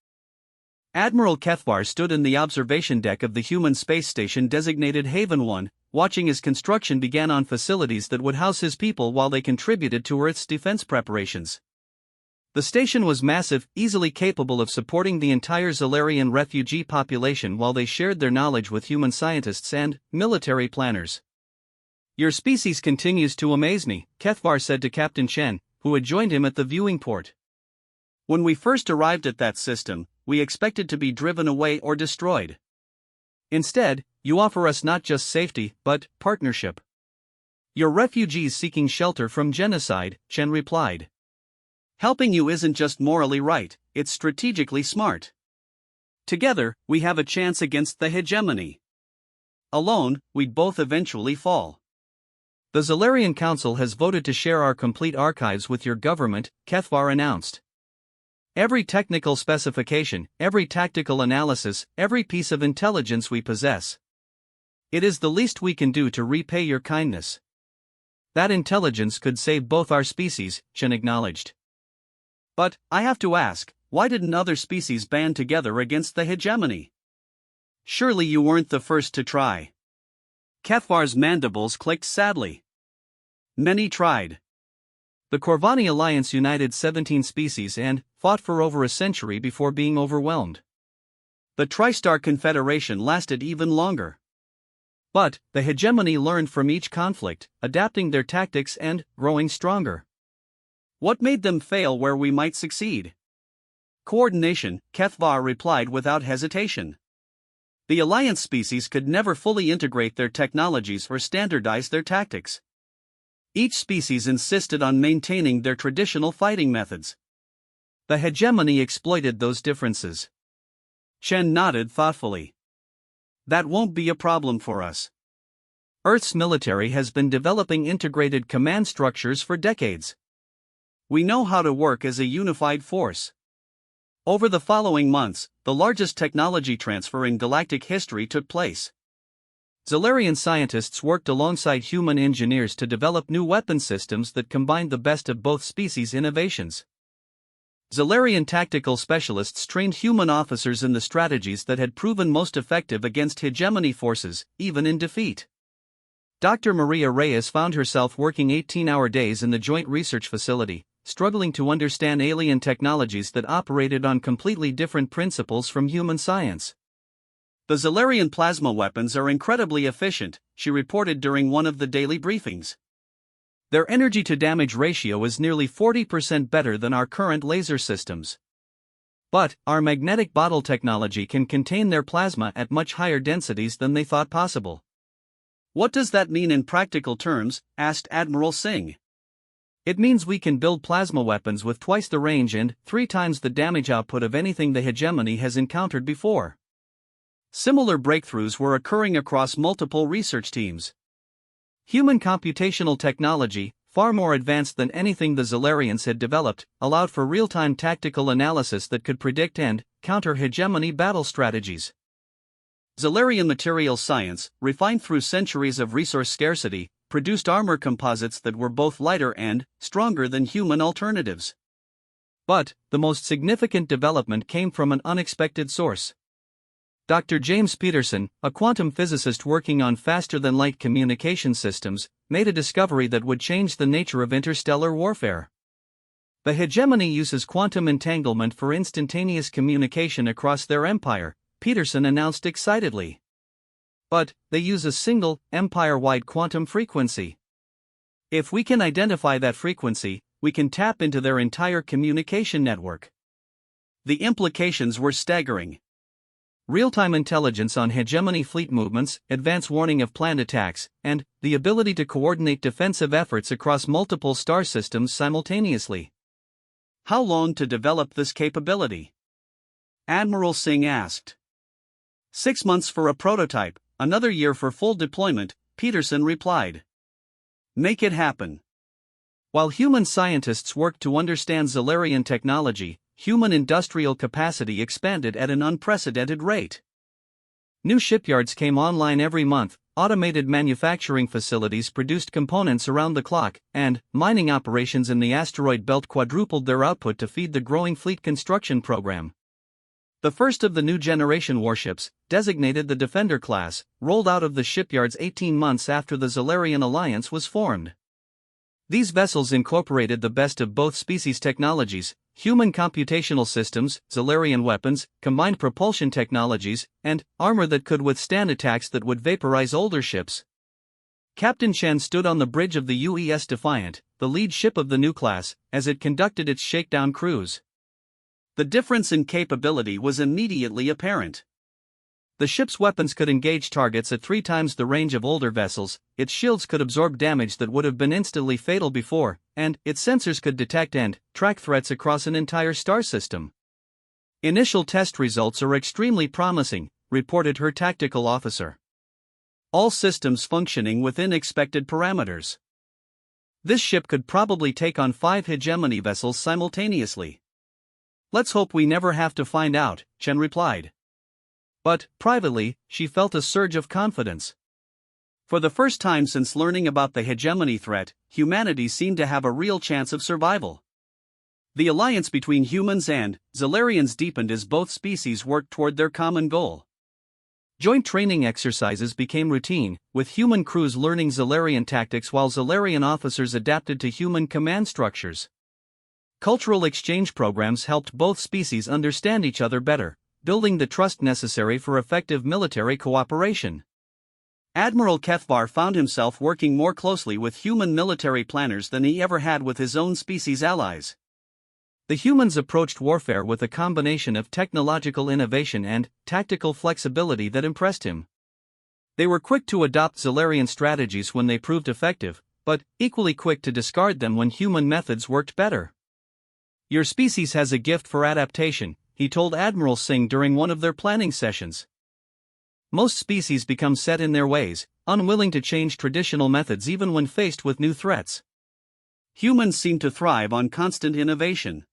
Admiral Kethvar stood in the observation deck of the human space station designated Haven 1, watching as construction began on facilities that would house his people while they contributed to Earth's defense preparations. The station was massive, easily capable of supporting the entire Zalarian refugee population while they shared their knowledge with human scientists and military planners. Your species continues to amaze me, Kethvar said to Captain Chen, who had joined him at the viewing port. When we first arrived at that system, we expected to be driven away or destroyed. Instead, you offer us not just safety, but partnership. You're refugees seeking shelter from genocide, Chen replied. Helping you isn't just morally right, it's strategically smart. Together, we have a chance against the hegemony. Alone, we'd both eventually fall. The Zalarian Council has voted to share our complete archives with your government, Kethvar announced. Every technical specification, every tactical analysis, every piece of intelligence we possess. It is the least we can do to repay your kindness. That intelligence could save both our species, Chen acknowledged. But, I have to ask, why didn't other species band together against the hegemony? Surely you weren't the first to try. Kethvar's mandibles clicked sadly. Many tried. The Corvani Alliance united 17 species and fought for over a century before being overwhelmed. The Tristar Confederation lasted even longer. But the hegemony learned from each conflict, adapting their tactics and growing stronger. What made them fail where we might succeed? Coordination, Kethvar replied without hesitation. The Alliance species could never fully integrate their technologies or standardize their tactics. Each species insisted on maintaining their traditional fighting methods. The hegemony exploited those differences. Chen nodded thoughtfully. That won't be a problem for us. Earth's military has been developing integrated command structures for decades. We know how to work as a unified force. Over the following months, the largest technology transfer in galactic history took place. Zalarian scientists worked alongside human engineers to develop new weapon systems that combined the best of both species' innovations. Zalarian tactical specialists trained human officers in the strategies that had proven most effective against hegemony forces, even in defeat. Dr. Maria Reyes found herself working 18-hour days in the Joint Research Facility, struggling to understand alien technologies that operated on completely different principles from human science. The Zalarian plasma weapons are incredibly efficient, she reported during one of the daily briefings. Their energy-to-damage ratio is nearly 40% better than our current laser systems. But our magnetic bottle technology can contain their plasma at much higher densities than they thought possible. What does that mean in practical terms? Asked Admiral Singh. It means we can build plasma weapons with twice the range and 3 times the damage output of anything the hegemony has encountered before. Similar breakthroughs were occurring across multiple research teams. Human computational technology, far more advanced than anything the Zolarians had developed, allowed for real-time tactical analysis that could predict and counter hegemony battle strategies. Zolarian materials science, refined through centuries of resource scarcity, produced armor composites that were both lighter and stronger than human alternatives. But the most significant development came from an unexpected source. Dr. James Peterson, a quantum physicist working on faster-than-light communication systems, made a discovery that would change the nature of interstellar warfare. The hegemony uses quantum entanglement for instantaneous communication across their empire, Peterson announced excitedly. But they use a single, empire-wide quantum frequency. If we can identify that frequency, we can tap into their entire communication network. The implications were staggering. Real-time intelligence on hegemony fleet movements, advance warning of planned attacks, and the ability to coordinate defensive efforts across multiple star systems simultaneously. How long to develop this capability? Admiral Singh asked. 6 months for a prototype, another year for full deployment, Peterson replied. Make it happen. While human scientists worked to understand Zolarian technology, human industrial capacity expanded at an unprecedented rate. New shipyards came online every month, automated manufacturing facilities produced components around the clock, and mining operations in the asteroid belt quadrupled their output to feed the growing fleet construction program. The first of the new generation warships, designated the Defender class, rolled out of the shipyards 18 months after the Zolarian alliance was formed. These vessels incorporated the best of both species' technologies, human computational systems, Zolarian weapons, combined propulsion technologies, and armor that could withstand attacks that would vaporize older ships. Captain Chen stood on the bridge of the UES Defiant, the lead ship of the new class, as it conducted its shakedown cruise. The difference in capability was immediately apparent. The ship's weapons could engage targets at 3 times the range of older vessels, its shields could absorb damage that would have been instantly fatal before, and its sensors could detect and track threats across an entire star system. Initial test results are extremely promising, reported her tactical officer. All systems functioning within expected parameters. This ship could probably take on 5 hegemony vessels simultaneously. Let's hope we never have to find out, Chen replied. But, privately, she felt a surge of confidence. For the first time since learning about the hegemony threat, humanity seemed to have a real chance of survival. The alliance between humans and Zolarians deepened as both species worked toward their common goal. Joint training exercises became routine, with human crews learning Zolarian tactics while Zolarian officers adapted to human command structures. Cultural exchange programs helped both species understand each other better, building the trust necessary for effective military cooperation. Admiral Kethvar found himself working more closely with human military planners than he ever had with his own species' allies. The humans approached warfare with a combination of technological innovation and tactical flexibility that impressed him. They were quick to adopt Zolarian strategies when they proved effective, but equally quick to discard them when human methods worked better. "Your species has a gift for adaptation," he told Admiral Singh during one of their planning sessions. "Most species become set in their ways, unwilling to change traditional methods even when faced with new threats. Humans seem to thrive on constant innovation."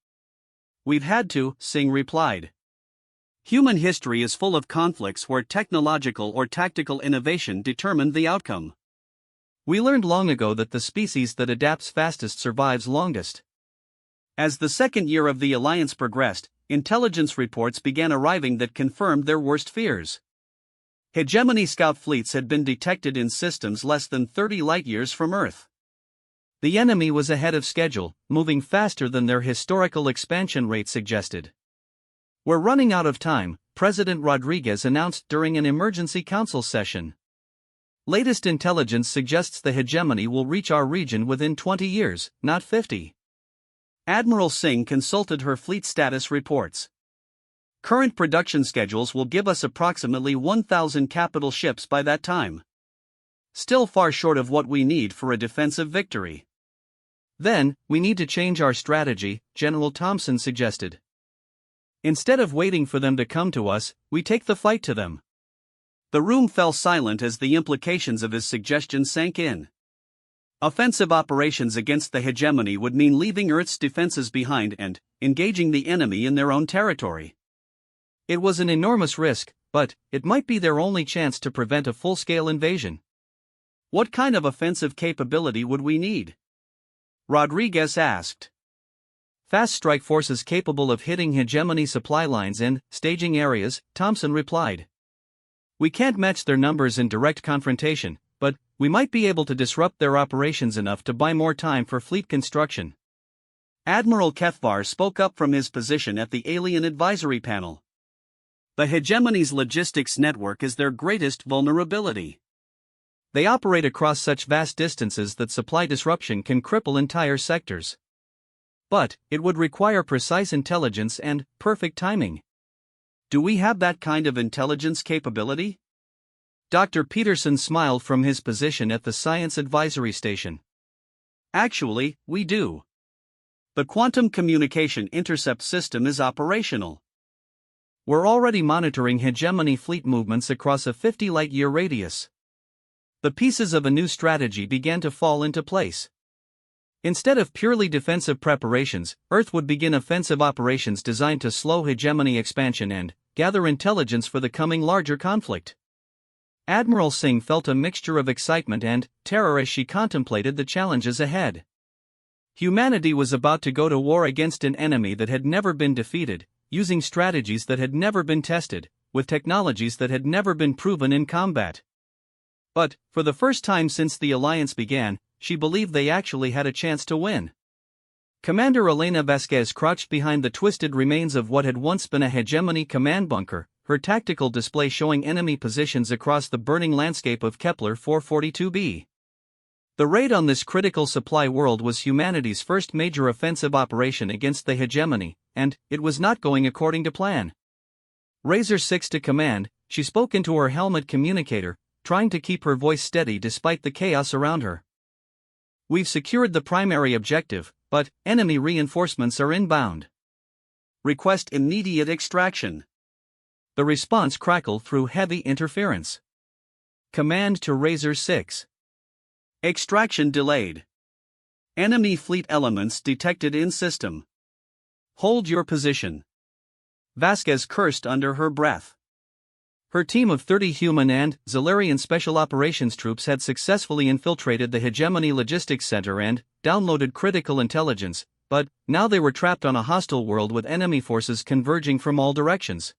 "We've had to," Singh replied. "Human history is full of conflicts where technological or tactical innovation determined the outcome. We learned long ago that the species that adapts fastest survives longest." As the second year of the alliance progressed, intelligence reports began arriving that confirmed their worst fears. Hegemony scout fleets had been detected in systems less than 30 light-years from Earth. The enemy was ahead of schedule, moving faster than their historical expansion rate suggested. "We're running out of time," President Rodriguez announced during an emergency council session. "Latest intelligence suggests the hegemony will reach our region within 20 years, not 50. Admiral Singh consulted her fleet status reports. "Current production schedules will give us approximately 1,000 capital ships by that time. Still far short of what we need for a defensive victory. Then, we need to change our strategy, General Thompson suggested. Instead of waiting for them to come to us, we take the fight to them. The room fell silent as the implications of his suggestion sank in. Offensive operations against the hegemony would mean leaving Earth's defenses behind and engaging the enemy in their own territory. It was an enormous risk, but it might be their only chance to prevent a full-scale invasion. What kind of offensive capability would we need? Rodriguez asked. Fast strike forces capable of hitting hegemony supply lines and staging areas, Thompson replied. We can't match their numbers in direct confrontation, but we might be able to disrupt their operations enough to buy more time for fleet construction. Admiral Kethvar spoke up from his position at the Alien Advisory Panel. The hegemony's logistics network is their greatest vulnerability. They operate across such vast distances that supply disruption can cripple entire sectors. But it would require precise intelligence and perfect timing. Do we have that kind of intelligence capability? Dr. Peterson smiled from his position at the Science Advisory Station. Actually, we do. The Quantum Communication Intercept System is operational. We're already monitoring hegemony fleet movements across a 50 light-year radius. The pieces of a new strategy began to fall into place. Instead of purely defensive preparations, Earth would begin offensive operations designed to slow hegemony expansion and gather intelligence for the coming larger conflict. Admiral Singh felt a mixture of excitement and terror as she contemplated the challenges ahead. Humanity was about to go to war against an enemy that had never been defeated, using strategies that had never been tested, with technologies that had never been proven in combat. But, for the first time since the alliance began, she believed they actually had a chance to win. Commander Elena Vasquez crouched behind the twisted remains of what had once been a hegemony command bunker, her tactical display showing enemy positions across the burning landscape of Kepler 442b. The raid on this critical supply world was humanity's first major offensive operation against the hegemony, and it was not going according to plan. Razor 6 to command, she spoke into her helmet communicator, trying to keep her voice steady despite the chaos around her. We've secured the primary objective, but enemy reinforcements are inbound. Request immediate extraction. The response crackled through heavy interference. Command to Razor 6. Extraction delayed. Enemy fleet elements detected in system. Hold your position. Vasquez cursed under her breath. Her team of 30 human and Zalarian Special Operations troops had successfully infiltrated the Hegemony Logistics Center and downloaded critical intelligence, but now they were trapped on a hostile world with enemy forces converging from all directions.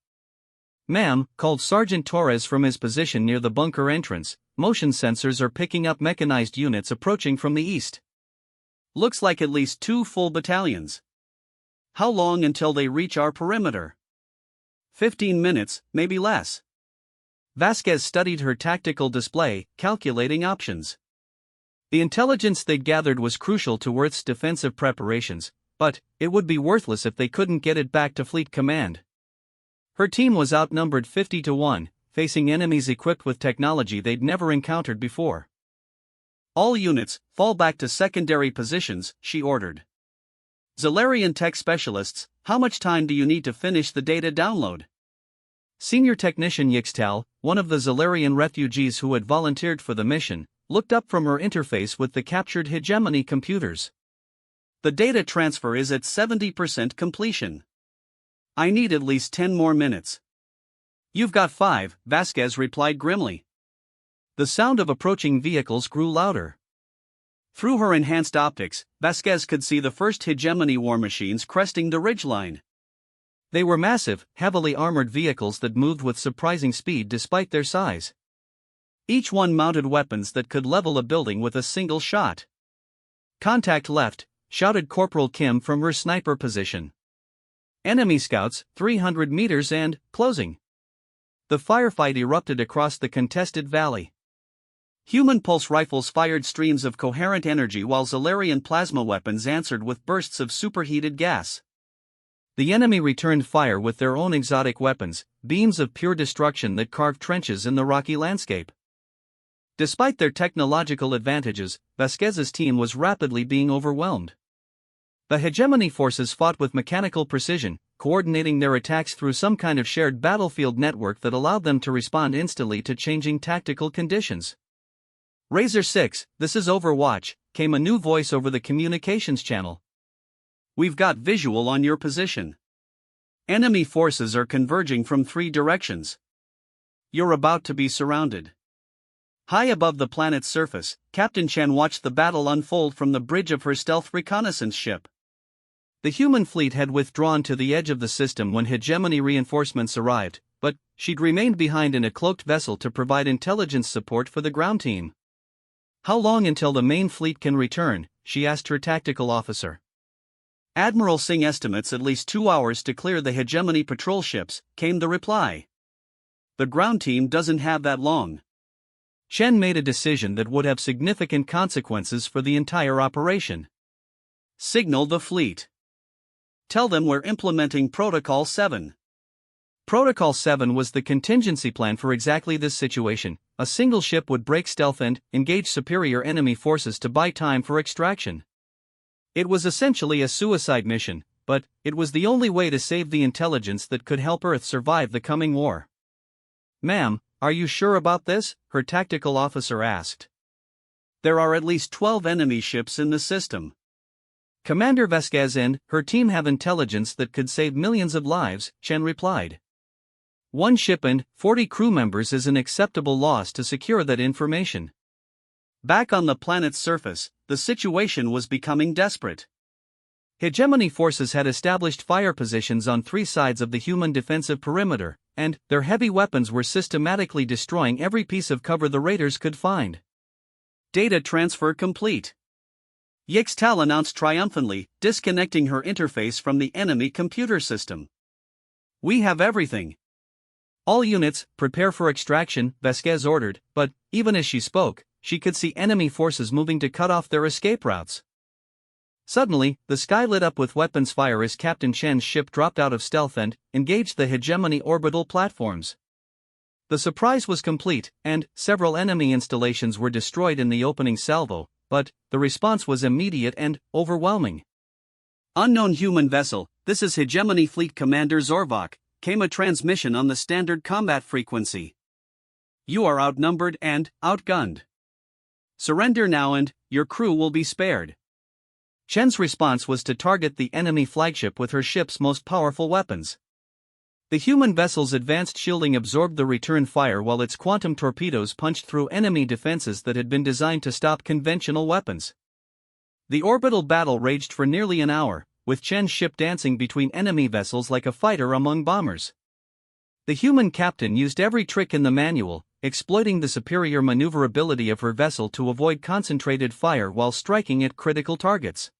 "Ma'am," called Sergeant Torres from his position near the bunker entrance, "motion sensors are picking up mechanized units approaching from the east. Looks like at least 2 full battalions. How long until they reach our perimeter?" 15 minutes, maybe less. Vasquez studied her tactical display, calculating options. The intelligence they'd gathered was crucial to Earth's defensive preparations, but it would be worthless if they couldn't get it back to Fleet Command. Her team was outnumbered 50 to 1, facing enemies equipped with technology they'd never encountered before. "All units, fall back to secondary positions," she ordered. "Zalarian tech specialists, how much time do you need to finish the data download?" Senior Technician Yixtal, one of the Zalarian refugees who had volunteered for the mission, looked up from her interface with the captured hegemony computers. "The data transfer is at 70% completion. I need at least 10 more minutes." "You've got 5, Vasquez replied grimly. The sound of approaching vehicles grew louder. Through her enhanced optics, Vasquez could see the first hegemony war machines cresting the ridgeline. They were massive, heavily armored vehicles that moved with surprising speed despite their size. Each one mounted weapons that could level a building with a single shot. "Contact left," shouted Corporal Kim from her sniper position. "Enemy scouts, 300 meters and closing." The firefight erupted across the contested valley. Human pulse rifles fired streams of coherent energy while Zalarian plasma weapons answered with bursts of superheated gas. The enemy returned fire with their own exotic weapons, beams of pure destruction that carved trenches in the rocky landscape. Despite their technological advantages, Vasquez's team was rapidly being overwhelmed. The hegemony forces fought with mechanical precision, coordinating their attacks through some kind of shared battlefield network that allowed them to respond instantly to changing tactical conditions. Razor 6, this is Overwatch, came a new voice over the communications channel. We've got visual on your position. Enemy forces are converging from 3 directions. You're about to be surrounded. High above the planet's surface, Captain Chen watched the battle unfold from the bridge of her stealth reconnaissance ship. The human fleet had withdrawn to the edge of the system when hegemony reinforcements arrived, but she'd remained behind in a cloaked vessel to provide intelligence support for the ground team. How long until the main fleet can return? She asked her tactical officer. Admiral Singh estimates at least 2 hours to clear the hegemony patrol ships, came the reply. The ground team doesn't have that long. Chen made a decision that would have significant consequences for the entire operation. Signal the fleet. Tell them we're implementing Protocol 7. Protocol 7 was the contingency plan for exactly this situation. A single ship would break stealth and engage superior enemy forces to buy time for extraction. It was essentially a suicide mission, but it was the only way to save the intelligence that could help Earth survive the coming war. "Ma'am, are you sure about this?" her tactical officer asked. There are at least 12 enemy ships in the system. Commander Vasquez and her team have intelligence that could save millions of lives, Chen replied. 1 ship and 40 crew members is an acceptable loss to secure that information. Back on the planet's surface, the situation was becoming desperate. Hegemony forces had established fire positions on 3 sides of the human defensive perimeter, and their heavy weapons were systematically destroying every piece of cover the raiders could find. Data transfer complete. Yixtal announced triumphantly, disconnecting her interface from the enemy computer system. We have everything. All units, prepare for extraction, Vasquez ordered, but, even as she spoke, she could see enemy forces moving to cut off their escape routes. Suddenly, the sky lit up with weapons fire as Captain Chen's ship dropped out of stealth and engaged the hegemony orbital platforms. The surprise was complete, and several enemy installations were destroyed in the opening salvo, but the response was immediate and overwhelming. Unknown human vessel, this is Hegemony Fleet Commander Zorvok, came a transmission on the standard combat frequency. You are outnumbered and outgunned. Surrender now and your crew will be spared. Chen's response was to target the enemy flagship with her ship's most powerful weapons. The human vessel's advanced shielding absorbed the return fire while its quantum torpedoes punched through enemy defenses that had been designed to stop conventional weapons. The orbital battle raged for nearly an hour, with Chen's ship dancing between enemy vessels like a fighter among bombers. The human captain used every trick in the manual, exploiting the superior maneuverability of her vessel to avoid concentrated fire while striking at critical targets.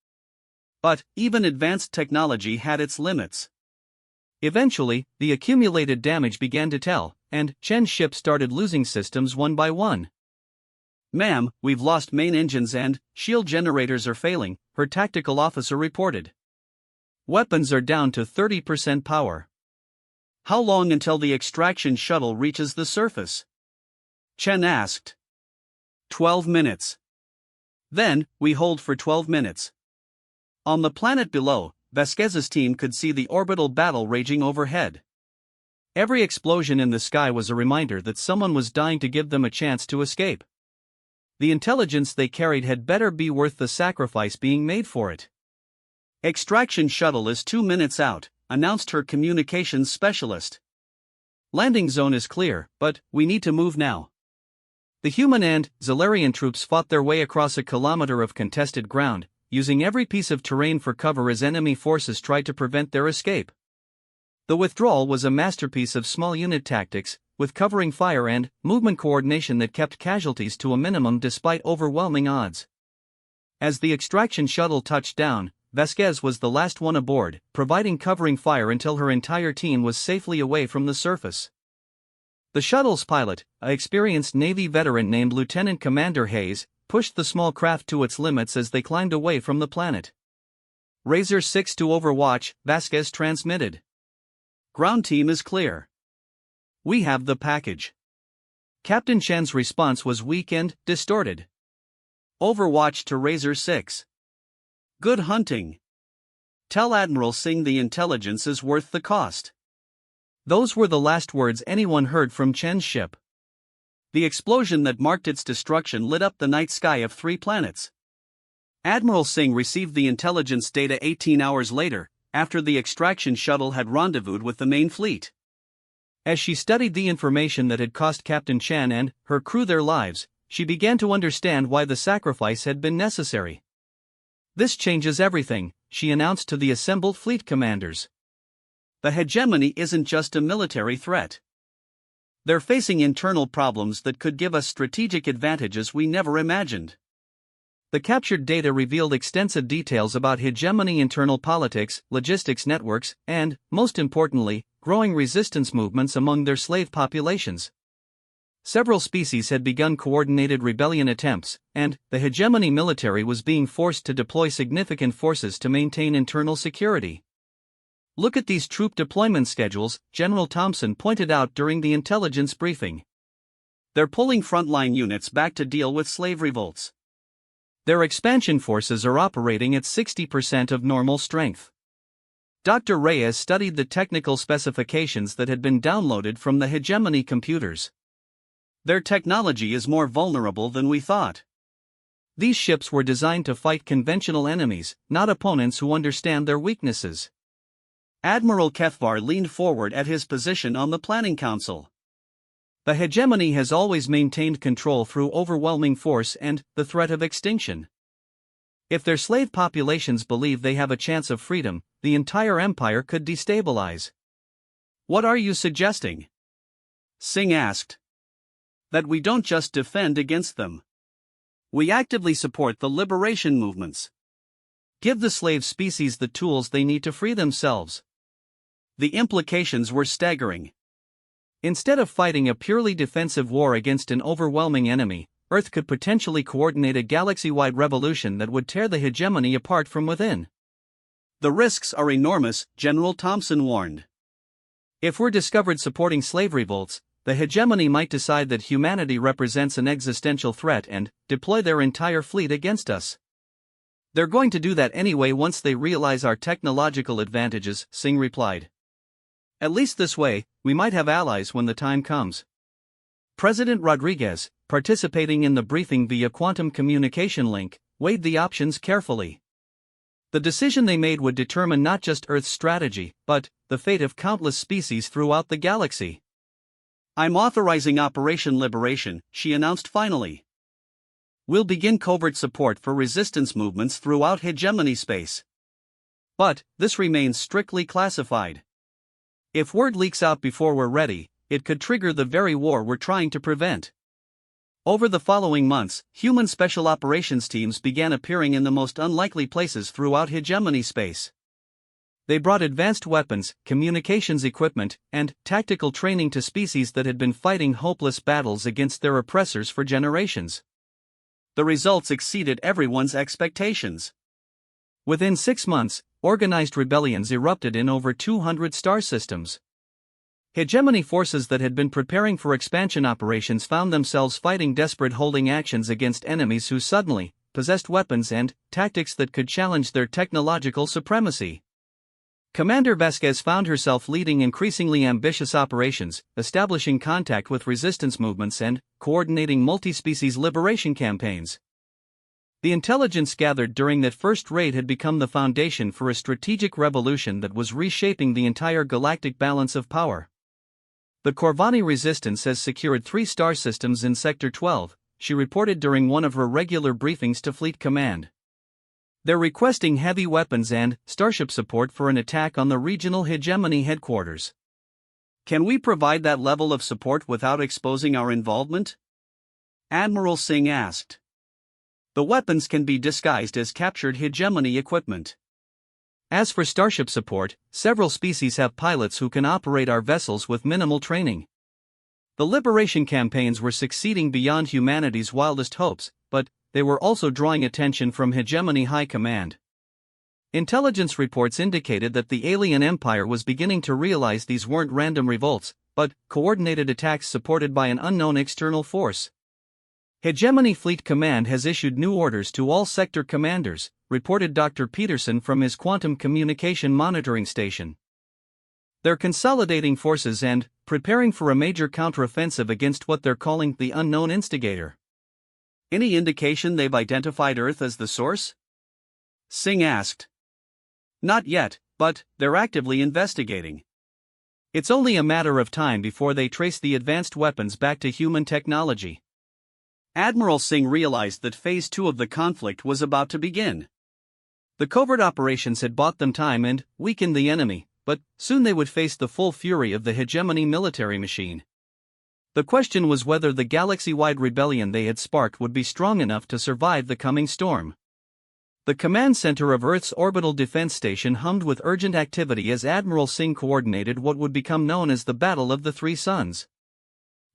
But even advanced technology had its limits. Eventually, the accumulated damage began to tell, and Chen's ship started losing systems one by one. "Ma'am, we've lost main engines and shield generators are failing," her tactical officer reported. "Weapons are down to 30% power." "How long until the extraction shuttle reaches the surface?" Chen asked. 12 minutes. Then, we hold for 12 minutes. On the planet below, Vasquez's team could see the orbital battle raging overhead. Every explosion in the sky was a reminder that someone was dying to give them a chance to escape. The intelligence they carried had better be worth the sacrifice being made for it. "Extraction shuttle is 2 minutes out," announced her communications specialist. "Landing zone is clear, but we need to move now." The human and Zalarian troops fought their way across a kilometer of contested ground, using every piece of terrain for cover as enemy forces tried to prevent their escape. The withdrawal was a masterpiece of small unit tactics, with covering fire and movement coordination that kept casualties to a minimum despite overwhelming odds. As the extraction shuttle touched down, Vasquez was the last one aboard, providing covering fire until her entire team was safely away from the surface. The shuttle's pilot, an experienced Navy veteran named Lieutenant Commander Hayes, pushed the small craft to its limits as they climbed away from the planet. "Razor 6 to Overwatch," Vasquez transmitted. "Ground team is clear. We have the package. Captain Chen's response was weak and distorted. Overwatch to Razor 6. Good hunting. Tell Admiral Singh the intelligence is worth the cost. Those were the last words anyone heard from Chen's ship. The explosion that marked its destruction lit up the night sky of 3 planets. Admiral Singh received the intelligence data 18 hours later, after the extraction shuttle had rendezvoused with the main fleet. As she studied the information that had cost Captain Chen and her crew their lives, she began to understand why the sacrifice had been necessary. "This changes everything," she announced to the assembled fleet commanders. The hegemony isn't just a military threat. They're facing internal problems that could give us strategic advantages we never imagined. The captured data revealed extensive details about hegemony, internal politics, logistics networks, and, most importantly, growing resistance movements among their slave populations. Several species had begun coordinated rebellion attempts, and the hegemony military was being forced to deploy significant forces to maintain internal security. "Look at these troop deployment schedules," General Thompson pointed out during the intelligence briefing. "They're pulling frontline units back to deal with slave revolts. Their expansion forces are operating at 60% of normal strength." Dr. Reyes studied the technical specifications that had been downloaded from the hegemony computers. "Their technology is more vulnerable than we thought. These ships were designed to fight conventional enemies, not opponents who understand their weaknesses." Admiral Kethvar leaned forward at his position on the Planning Council. "The hegemony has always maintained control through overwhelming force and the threat of extinction. If their slave populations believe they have a chance of freedom, the entire empire could destabilize." "What are you suggesting?" Singh asked. "That we don't just defend against them. We actively support the liberation movements. Give the slave species the tools they need to free themselves." The implications were staggering. Instead of fighting a purely defensive war against an overwhelming enemy, Earth could potentially coordinate a galaxy-wide revolution that would tear the hegemony apart from within. "The risks are enormous," General Thompson warned. "If we're discovered supporting slave revolts, the hegemony might decide that humanity represents an existential threat and deploy their entire fleet against us. They're going to do that anyway once they realize our technological advantages," Singh replied. "At least this way, we might have allies when the time comes." President Rodriguez, participating in the briefing via quantum communication link, weighed the options carefully. The decision they made would determine not just Earth's strategy, but the fate of countless species throughout the galaxy. "I'm authorizing Operation Liberation," she announced finally. "We'll begin covert support for resistance movements throughout hegemony space. But this remains strictly classified. If word leaks out before we're ready, it could trigger the very war we're trying to prevent." Over the following months, human special operations teams began appearing in the most unlikely places throughout hegemony space. They brought advanced weapons, communications equipment, and tactical training to species that had been fighting hopeless battles against their oppressors for generations. The results exceeded everyone's expectations. Within 6 months, organized rebellions erupted in over 200 star systems. Hegemony forces that had been preparing for expansion operations found themselves fighting desperate holding actions against enemies who suddenly possessed weapons and tactics that could challenge their technological supremacy. Commander Vasquez found herself leading increasingly ambitious operations, establishing contact with resistance movements and coordinating multi-species liberation campaigns. The intelligence gathered during that first raid had become the foundation for a strategic revolution that was reshaping the entire galactic balance of power. "The Corvani resistance has secured 3 star systems in Sector 12, she reported during one of her regular briefings to Fleet Command. They're requesting heavy weapons and starship support for an attack on the regional hegemony headquarters." "Can we provide that level of support without exposing our involvement?" Admiral Singh asked. "The weapons can be disguised as captured hegemony equipment. As for starship support, several species have pilots who can operate our vessels with minimal training." The liberation campaigns were succeeding beyond humanity's wildest hopes, but they were also drawing attention from hegemony high command. Intelligence reports indicated that the alien empire was beginning to realize these weren't random revolts, but coordinated attacks supported by an unknown external force. Hegemony Fleet Command has issued new orders to all sector commanders, reported Dr. Peterson from his quantum communication monitoring station. They're consolidating forces and preparing for a major counteroffensive against what they're calling the unknown instigator. Any indication they've identified Earth as the source? Singh asked. Not yet, but they're actively investigating. It's only a matter of time before they trace the advanced weapons back to human technology. Admiral Singh realized that Phase 2 of the conflict was about to begin. The covert operations had bought them time and weakened the enemy, but soon they would face the full fury of the hegemony military machine. The question was whether the galaxy-wide rebellion they had sparked would be strong enough to survive the coming storm. The command center of Earth's orbital defense station hummed with urgent activity as Admiral Singh coordinated what would become known as the Battle of the Three Suns.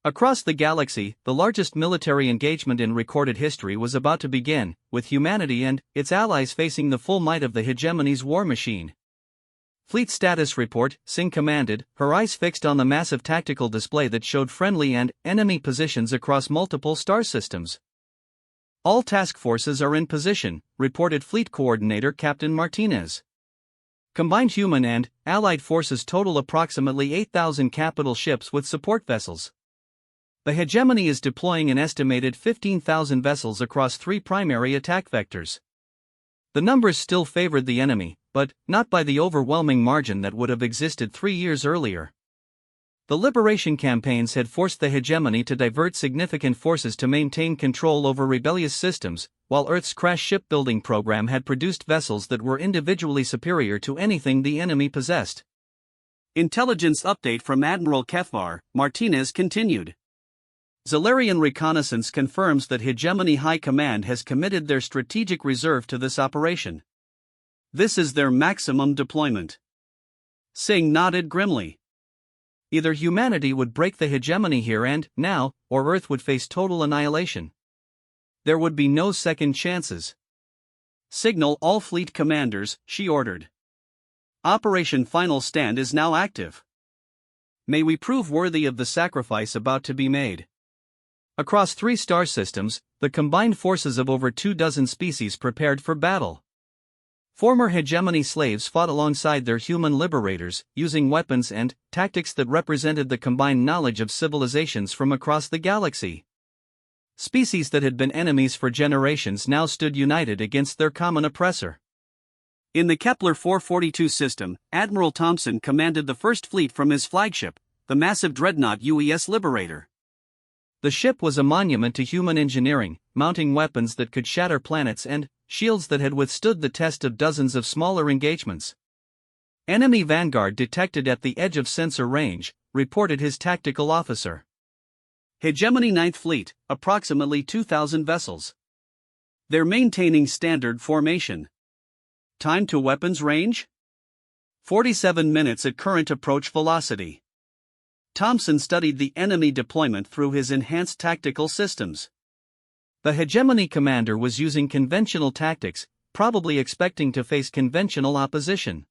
Across the galaxy, the largest military engagement in recorded history was about to begin, with humanity and its allies facing the full might of the hegemony's war machine. Fleet status report, Singh commanded, her eyes fixed on the massive tactical display that showed friendly and enemy positions across multiple star systems. All task forces are in position, reported Fleet Coordinator Captain Martinez. Combined human and allied forces total approximately 8,000 capital ships with support vessels. The hegemony is deploying an estimated 15,000 vessels across 3 primary attack vectors. The numbers still favored the enemy, but not by the overwhelming margin that would have existed 3 years earlier. The liberation campaigns had forced the hegemony to divert significant forces to maintain control over rebellious systems, while Earth's crash shipbuilding program had produced vessels that were individually superior to anything the enemy possessed. Intelligence update from Admiral Kefvar, Martinez continued. Zalarian reconnaissance confirms that Hegemony High Command has committed their strategic reserve to this operation. This is their maximum deployment. Singh nodded grimly. Either humanity would break the hegemony here and now, or Earth would face total annihilation. There would be no second chances. Signal all fleet commanders, she ordered. Operation Final Stand is now active. May we prove worthy of the sacrifice about to be made. Across 3 star systems, the combined forces of over 24 species prepared for battle. Former hegemony slaves fought alongside their human liberators, using weapons and tactics that represented the combined knowledge of civilizations from across the galaxy. Species that had been enemies for generations now stood united against their common oppressor. In the Kepler 442 system, Admiral Thompson commanded the first fleet from his flagship, the massive dreadnought UES Liberator. The ship was a monument to human engineering, mounting weapons that could shatter planets and shields that had withstood the test of dozens of smaller engagements. Enemy vanguard detected at the edge of sensor range, reported his tactical officer. Hegemony 9th Fleet, approximately 2,000 vessels. They're maintaining standard formation. Time to weapons range? 47 minutes at current approach velocity. Thompson studied the enemy deployment through his enhanced tactical systems. The hegemony commander was using conventional tactics, probably expecting to face conventional opposition.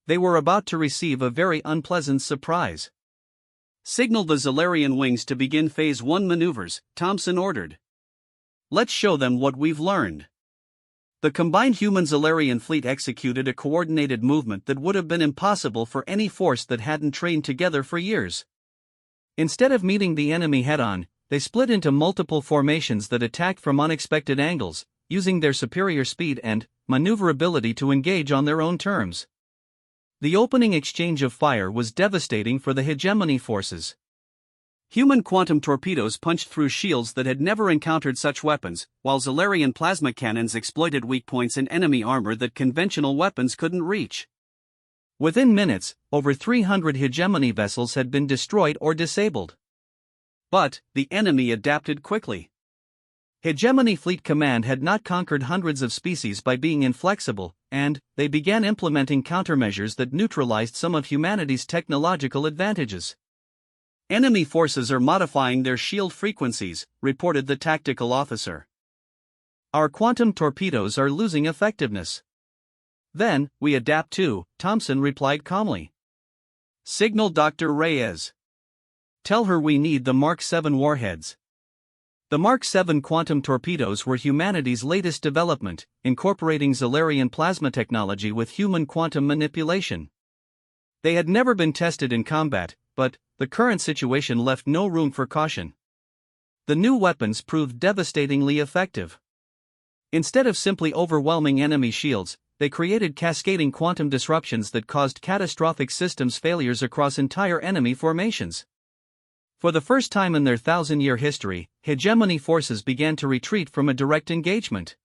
They were about to receive a very unpleasant surprise. Signal the Zalarian wings to begin Phase 1 maneuvers, Thompson ordered. Let's show them what we've learned. The combined human Zalarian fleet executed a coordinated movement that would have been impossible for any force that hadn't trained together for years. Instead of meeting the enemy head-on, they split into multiple formations that attacked from unexpected angles, using their superior speed and maneuverability to engage on their own terms. The opening exchange of fire was devastating for the hegemony forces. Human quantum torpedoes punched through shields that had never encountered such weapons, while Zalarian plasma cannons exploited weak points in enemy armor that conventional weapons couldn't reach. Within minutes, over 300 hegemony vessels had been destroyed or disabled. But the enemy adapted quickly. Hegemony Fleet Command had not conquered hundreds of species by being inflexible, and they began implementing countermeasures that neutralized some of humanity's technological advantages. Enemy forces are modifying their shield frequencies, reported the tactical officer. Our quantum torpedoes are losing effectiveness. Then, we adapt too, Thompson replied calmly. Signal Dr. Reyes. tell her we need the Mark 7 warheads. The Mark 7 quantum torpedoes were humanity's latest development, incorporating Zalarian plasma technology with human quantum manipulation. They had never been tested in combat, but the current situation left no room for caution. The new weapons proved devastatingly effective. Instead of simply overwhelming enemy shields, they created cascading quantum disruptions that caused catastrophic systems failures across entire enemy formations. For the first time in their 1,000-year history, hegemony forces began to retreat from a direct engagement.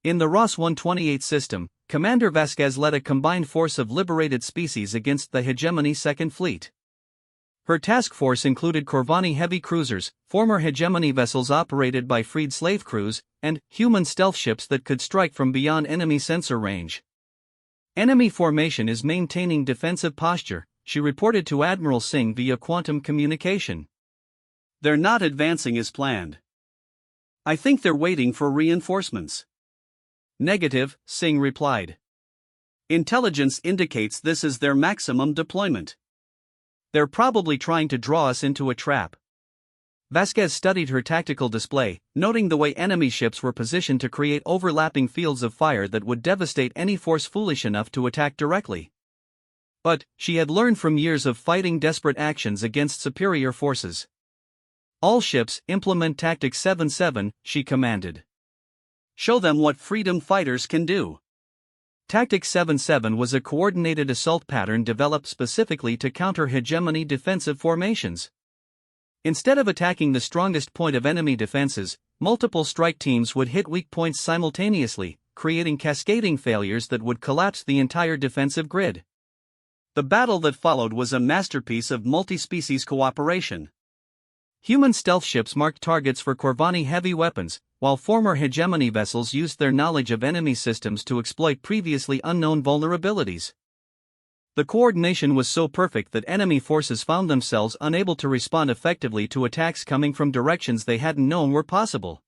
In the Ross 128 system, Commander Vasquez led a combined force of liberated species against the hegemony Second Fleet. Her task force included Corvani heavy cruisers, former hegemony vessels operated by freed slave crews, and human stealth ships that could strike from beyond enemy sensor range. Enemy formation is maintaining defensive posture, she reported to Admiral Singh via quantum communication. They're not advancing as planned. I think they're waiting for reinforcements. Negative, Singh replied. Intelligence indicates this is their maximum deployment. They're probably trying to draw us into a trap. Vasquez studied her tactical display, noting the way enemy ships were positioned to create overlapping fields of fire that would devastate any force foolish enough to attack directly. But she had learned from years of fighting desperate actions against superior forces. All ships implement Tactic 7-7, she commanded. Show them what freedom fighters can do. Tactic 7-7 was a coordinated assault pattern developed specifically to counter hegemony defensive formations. Instead of attacking the strongest point of enemy defenses, multiple strike teams would hit weak points simultaneously, creating cascading failures that would collapse the entire defensive grid. The battle that followed was a masterpiece of multi-species cooperation. Human stealth ships marked targets for Corvani heavy weapons, while former hegemony vessels used their knowledge of enemy systems to exploit previously unknown vulnerabilities. The coordination was so perfect that enemy forces found themselves unable to respond effectively to attacks coming from directions they hadn't known were possible.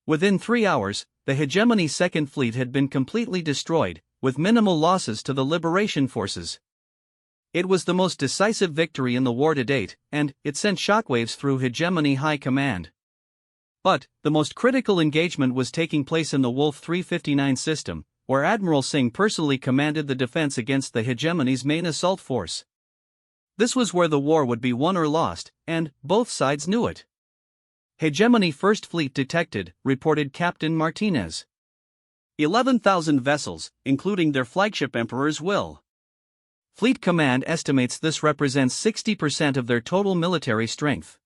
Within 3 hours, the hegemony Second Fleet had been completely destroyed, with minimal losses to the liberation forces. It was the most decisive victory in the war to date, and it sent shockwaves through hegemony high command. But the most critical engagement was taking place in the Wolf 359 system, where Admiral Singh personally commanded the defense against the hegemony's main assault force. This was where the war would be won or lost, and both sides knew it. Hegemony First Fleet detected, reported Captain Martinez. 11,000 vessels, including their flagship Emperor's Will. Fleet Command estimates this represents 60% of their total military strength.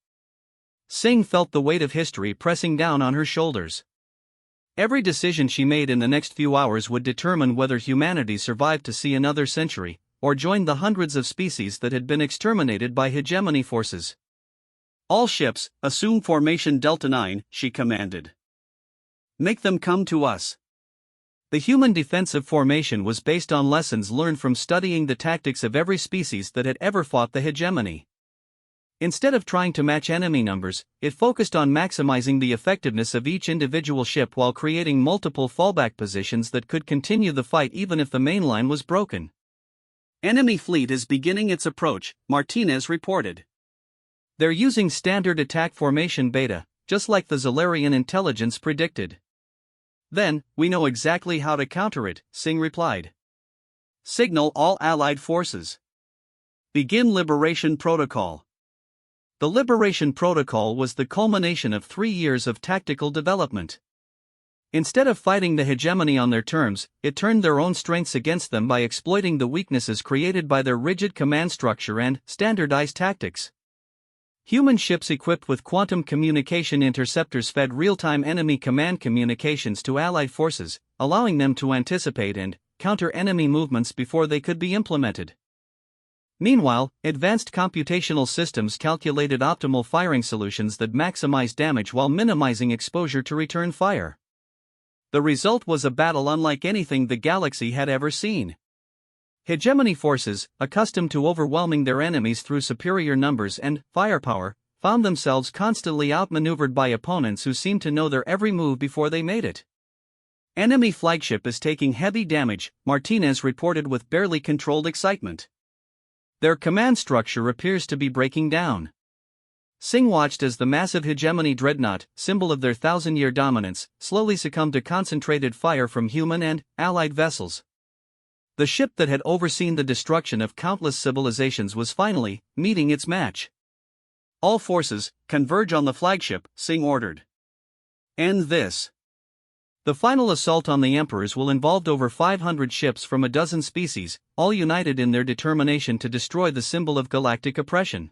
Singh felt the weight of history pressing down on her shoulders. Every decision she made in the next few hours would determine whether humanity survived to see another century, or joined the hundreds of species that had been exterminated by hegemony forces. All ships, assume formation Delta 9, she commanded. Make them come to us. The human defensive formation was based on lessons learned from studying the tactics of every species that had ever fought the hegemony. Instead of trying to match enemy numbers, it focused on maximizing the effectiveness of each individual ship while creating multiple fallback positions that could continue the fight even if the main line was broken. Enemy fleet is beginning its approach, Martinez reported. They're using standard attack formation beta, just like the Zalarian intelligence predicted. Then, we know exactly how to counter it, Singh replied. Signal all allied forces. Begin Liberation Protocol. The Liberation Protocol was the culmination of 3 years of tactical development. Instead of fighting the hegemony on their terms, it turned their own strengths against them by exploiting the weaknesses created by their rigid command structure and standardized tactics. Human ships equipped with quantum communication interceptors fed real-time enemy command communications to Allied forces, allowing them to anticipate and counter enemy movements before they could be implemented. Meanwhile, advanced computational systems calculated optimal firing solutions that maximize damage while minimizing exposure to return fire. The result was a battle unlike anything the galaxy had ever seen. Hegemony forces, accustomed to overwhelming their enemies through superior numbers and firepower, found themselves constantly outmaneuvered by opponents who seemed to know their every move before they made it. Enemy flagship is taking heavy damage, Martinez reported with barely controlled excitement. Their command structure appears to be breaking down. Singh watched as the massive hegemony dreadnought, symbol of their thousand-year dominance, slowly succumbed to concentrated fire from human and allied vessels. The ship that had overseen the destruction of countless civilizations was finally meeting its match. "All forces, converge on the flagship," Singh ordered. "End this. The final assault on the Emperors will involve over 500 ships from a dozen species, all united in their determination to destroy the symbol of galactic oppression."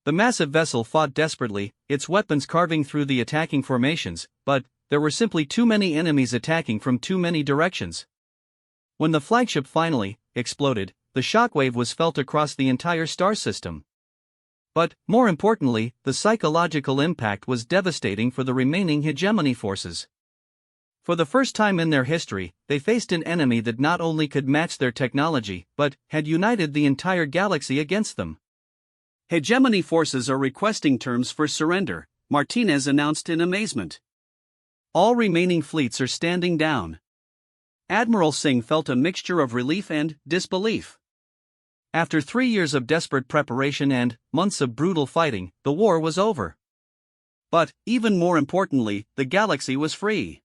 The massive vessel fought desperately, its weapons carving through the attacking formations, but there were simply too many enemies attacking from too many directions. When the flagship finally exploded, the shockwave was felt across the entire star system. But, more importantly, the psychological impact was devastating for the remaining hegemony forces. For the first time in their history, they faced an enemy that not only could match their technology, but had united the entire galaxy against them. "Hegemony forces are requesting terms for surrender," Martinez announced in amazement. "All remaining fleets are standing down." Admiral Singh felt a mixture of relief and disbelief. After 3 years of desperate preparation and months of brutal fighting, the war was over. But, even more importantly, the galaxy was free.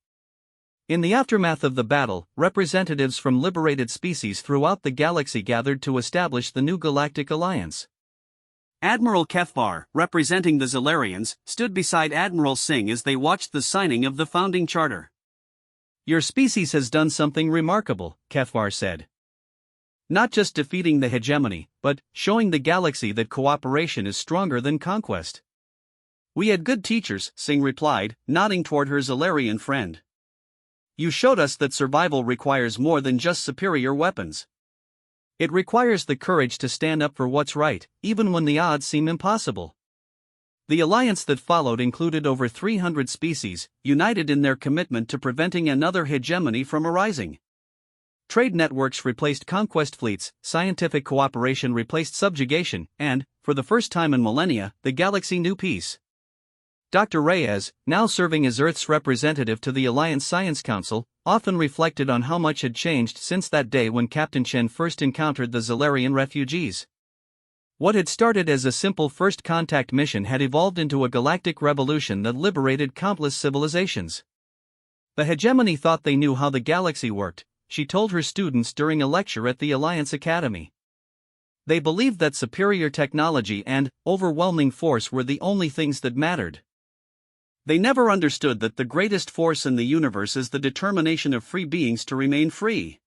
In the aftermath of the battle, representatives from liberated species throughout the galaxy gathered to establish the new Galactic Alliance. Admiral Kefvar, representing the Zalarians, stood beside Admiral Singh as they watched the signing of the founding charter. "Your species has done something remarkable," Kefvar said. "Not just defeating the hegemony, but showing the galaxy that cooperation is stronger than conquest." "We had good teachers," Singh replied, nodding toward her Zalarian friend. "You showed us that survival requires more than just superior weapons. It requires the courage to stand up for what's right, even when the odds seem impossible." The alliance that followed included over 300 species, united in their commitment to preventing another hegemony from arising. Trade networks replaced conquest fleets, scientific cooperation replaced subjugation, and, for the first time in millennia, the galaxy knew peace. Dr. Reyes, now serving as Earth's representative to the Alliance Science Council, often reflected on how much had changed since that day when Captain Chen first encountered the Zalarian refugees. What had started as a simple first contact mission had evolved into a galactic revolution that liberated countless civilizations. The hegemony thought they knew how the galaxy worked, she told her students during a lecture at the Alliance Academy. They believed that superior technology and overwhelming force were the only things that mattered. They never understood that the greatest force in the universe is the determination of free beings to remain free.